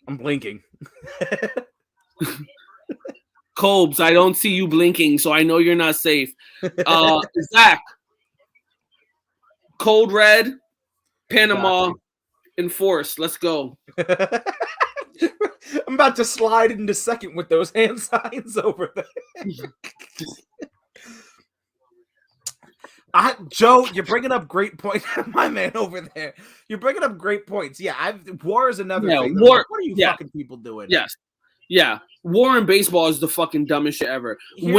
I'm blinking. Cobes, I don't see you blinking, so I know you're not safe. Zach, Code Red, Panama, enforce. Let's go. I'm about to slide into second with those hand signs over there. Joe, you're bringing up great points. My man over there. You're bringing up great points. Yeah, war is another thing. War. What are you fucking people doing? Yes. Yeah. War in baseball is the fucking dumbest shit ever. Here's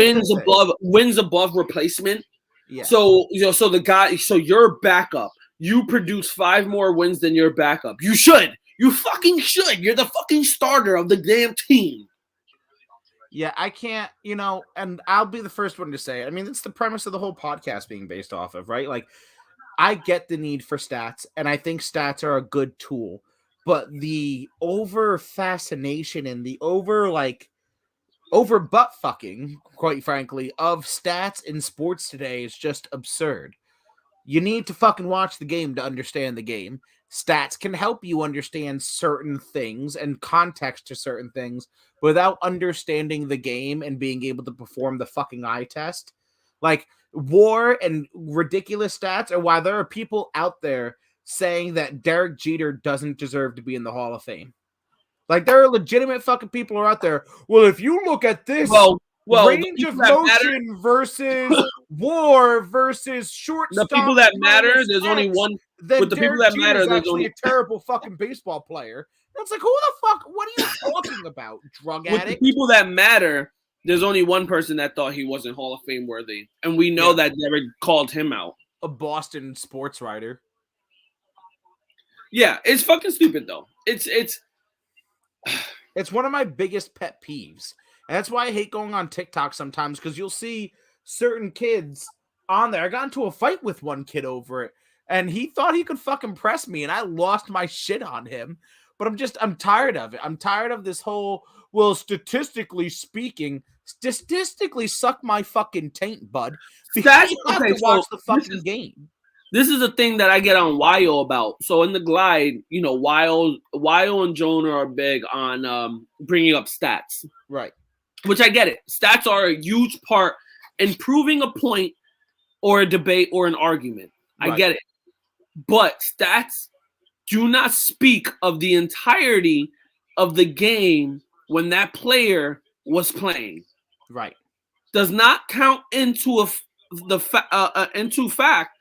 Wins above replacement. Yeah. So your backup, you produce 5 more wins than your backup. You should. You fucking should. You're the fucking starter of the damn team. Yeah, I can't, and I'll be the first one to say it. I mean, it's the premise of the whole podcast being based off of, right? Like, I get the need for stats, and I think stats are a good tool, but the over fascination and the over butt fucking, quite frankly, of stats in sports today is just absurd. You need to fucking watch the game to understand the game. Stats can help you understand certain things and context to certain things without understanding the game and being able to perform the fucking eye test. Like, war and ridiculous stats are why there are people out there saying that Derek Jeter doesn't deserve to be in the Hall of Fame. Like, there are legitimate fucking people who are out there. Well, if you look at this range of motion versus war versus shortstop, the people that matter, there's only one. With the people that matter, there's only a terrible fucking baseball player. It's like, who the fuck? What are you talking about? Drug addict? With the people that matter, there's only one person that thought he wasn't Hall of Fame worthy, and we know that never called him out. A Boston sports writer. Yeah, it's fucking stupid though. It's one of my biggest pet peeves, and that's why I hate going on TikTok sometimes, because you'll see certain kids on there. I got into a fight with one kid over it, and he thought he could fucking press me, and I lost my shit on him. But I'm tired of it. I'm tired of this whole, well, statistically speaking, suck my fucking taint, bud. Because you have to watch the fucking game. This is a thing that I get on Wyo about. So in the glide, Wyo and Jonah are big on bringing up stats. Right. Which I get it. Stats are a huge part in proving a point or a debate or an argument. I get it. But stats do not speak of the entirety of the game when that player was playing. Right. Does not count into fact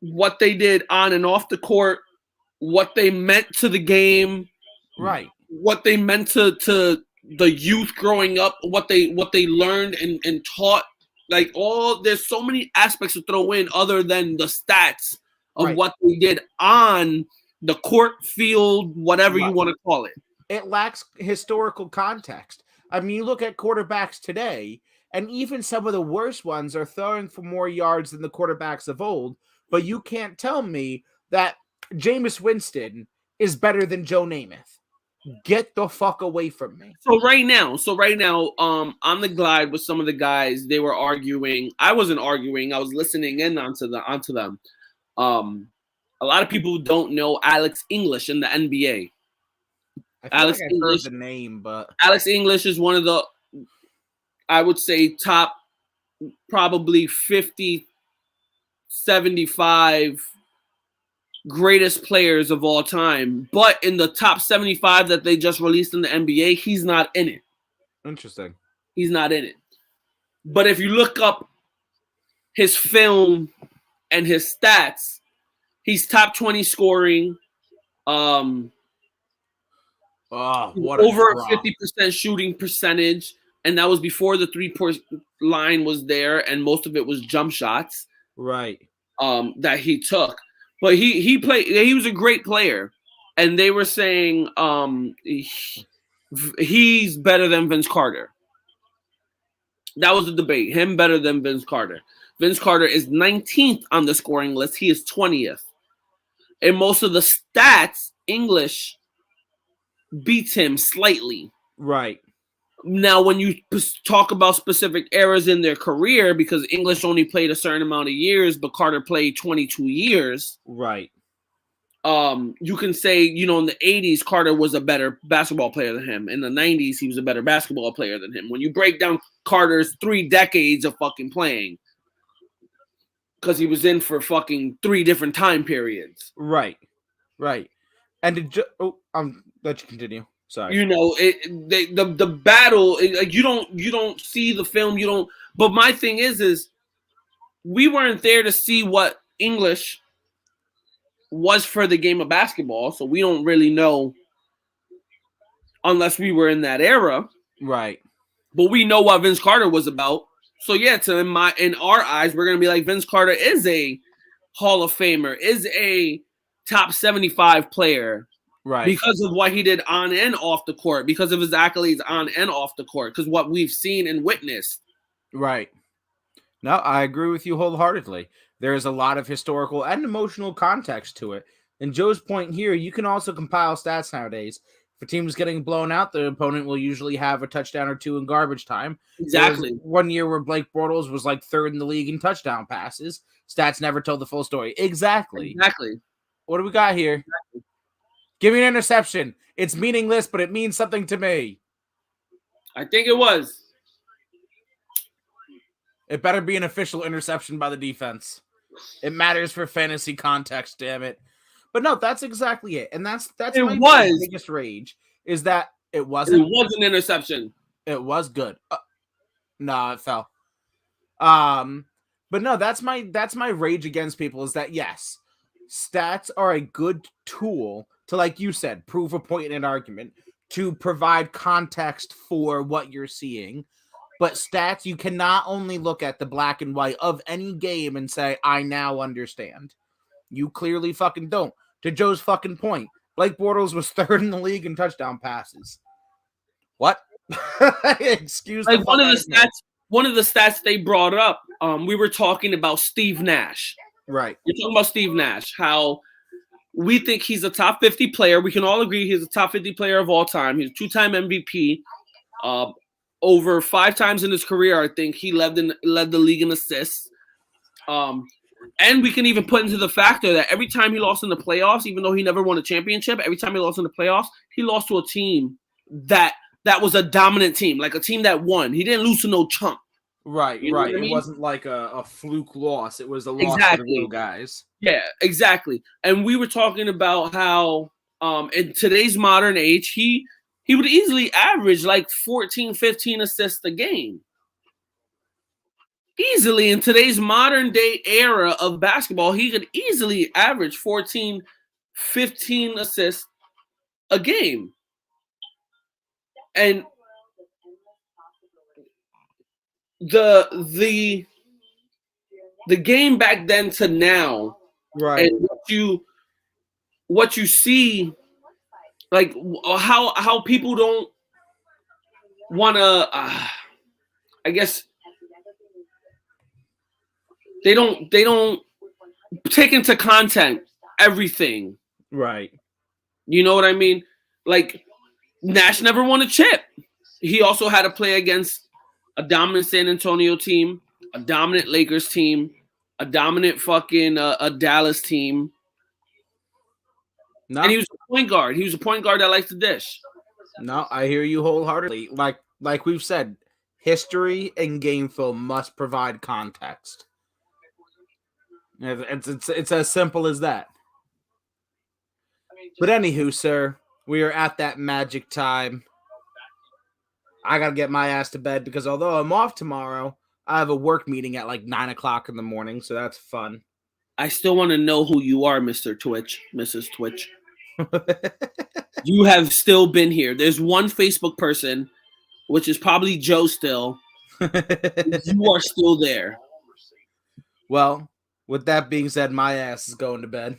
what they did on and off the court, what they meant to the game, Right. what they meant to the youth growing up, what they learned and taught. Like there's so many aspects to throw in other than the stats of Right. what they did on the court, field, whatever you want to call it. It lacks historical context. I mean, you look at quarterbacks today, and even some of the worst ones are throwing for more yards than the quarterbacks of old, but you can't tell me that Jameis Winston is better than Joe Namath. Get the fuck away from me. So right now, on the glide with some of the guys, they were arguing. I wasn't arguing. I was listening in onto them. A lot of people don't know Alex English in the NBA. I feel Alex like I've English, heard the name, but Alex English is one of the, I would say, top probably 50, 75 greatest players of all time. But in the top 75 that they just released in the NBA, he's not in it. interesting. He's not in it. But if you look up his film and his stats, he's top 20 scoring. What over a 50% shooting percentage, and that was before the 3-point line was there, and most of it was jump shots. Right. That he took. But he played. He was a great player, and they were saying he's better than Vince Carter. That was the debate. Him better than Vince Carter. Vince Carter is 19th on the scoring list. He is 20th. And most of the stats, English beats him slightly. Right. Now, when you talk about specific eras in their career, because English only played a certain amount of years, but Carter played 22 years. Right. You can say, in the 80s, Carter was a better basketball player than him. In the 90s, he was a better basketball player than him. When you break down Carter's 3 decades of fucking playing, because he was in for fucking 3 different time periods. Right. Right. And let you continue. Sorry. The battle, like you don't see the film, but my thing is we weren't there to see what English was for the game of basketball, so we don't really know unless we were in that era. Right. But we know what Vince Carter was about. So yeah, in our eyes, we're gonna be like, Vince Carter is a Hall of Famer, is a top 75 player. Right. Because of what he did on and off the court, because of his accolades on and off the court, because what we've seen and witnessed. Right. No, I agree with you wholeheartedly. There is a lot of historical and emotional context to it. And Joe's point here, you can also compile stats nowadays. If a team is getting blown out, the opponent will usually have a touchdown or 2 in garbage time. Exactly. One year where Blake Bortles was like 3rd in the league in touchdown passes. Stats never told the full story. Exactly. What do we got here? Exactly. Give me an interception. It's meaningless, but it means something to me. I think it was. It better be an official interception by the defense. It matters for fantasy context, damn it. But no, that's exactly it. And that's my biggest rage is that it wasn't. It was an interception. It was good. No, it fell. But no, that's my rage against people is that yes, stats are a good tool to, like you said, prove a point in an argument, to provide context for what you're seeing. But stats, you cannot only look at the black and white of any game and say, I now understand. You clearly fucking don't. To Joe's fucking point, Blake Bortles was 3rd in the league in touchdown passes. What? Excuse me. Like one of the stats they brought up, we were talking about Steve Nash. Right. You're talking about Steve Nash, how we think he's a top 50 player. We can all agree he's a top 50 player of all time. He's a 2-time MVP. Over 5 times in his career, I think he led the league in assists. And we can even put into the factor that every time he lost in the playoffs, even though he never won a championship, every time he lost in the playoffs, he lost to a team that was a dominant team, like a team that won. He didn't lose to no chump. Right, right. It wasn't like a fluke loss. It was a loss for the real guys. Yeah, exactly. And we were talking about how in today's modern age, he would easily average like 14, 15 assists a game. easily in today's modern day era of basketball, he could easily average 14, 15 assists a game. And the game back then to now, Right. and what you see, like how people don't want to, I guess they don't take into content everything. Right. You know what I mean? Like Nash never won a chip. He also had to play against a dominant San Antonio team, a dominant Lakers team, a dominant fucking a Dallas team. No, And he was a point guard. He was a point guard that likes to dish. no, I hear you wholeheartedly. Like we've said, history and game film must provide context. It's as simple as that. But anywho, sir, we are at that magic time. I gotta get my ass to bed because although I'm off tomorrow, I have a work meeting at like 9 o'clock in the morning, so that's fun. I still want to know who you are, Mr. Twitch, Mrs. Twitch. You have still been here. There's one Facebook person, which is probably Joe still. You are still there. Well, with that being said, my ass is going to bed.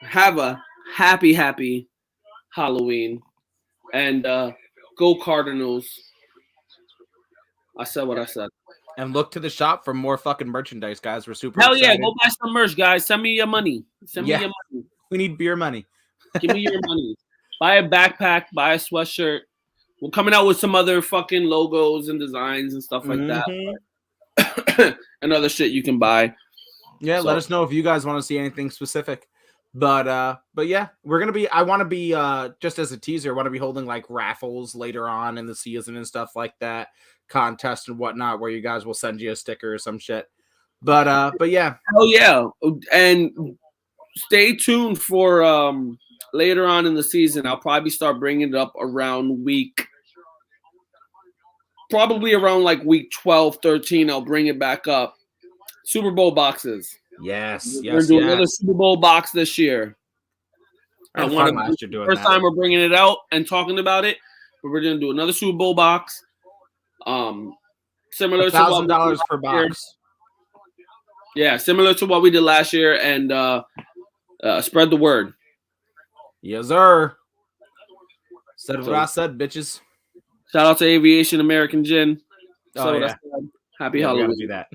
Have a happy Halloween. And go Cardinals. I said what I said. And look to the shop for more fucking merchandise, guys. We're super Hell excited. yeah, go buy some merch, guys. Send me your money. Send me Yeah. your money. We need beer money. Give me your money. Buy a backpack, buy a sweatshirt. We're coming out with some other fucking logos and designs and stuff like that. And other shit you can buy. Yeah, So- let us know if you guys want to see anything specific. But yeah, we're gonna be. I want to be just as a teaser. I want to be holding like raffles later on in the season and stuff like that, contests and whatnot, where you guys will send you a sticker or some shit. But yeah, Hell yeah. And stay tuned for later on in the season. I'll probably start bringing it up around probably around like week 12, 13. I'll bring it back up. Super Bowl boxes. yes, We're gonna do another Super Bowl box this year. I had wanna fun last year doing First that. time we're bringing it out and talking about it, but we're gonna do another Super Bowl box. Similar to what $1,000 per box. Yeah, similar to what we did last year, and spread the word. Yes, sir. Said what So- I said, bitches. Shout out to Aviation American Gin. Oh, So yeah. that's Happy Yeah, we gotta Halloween. do that.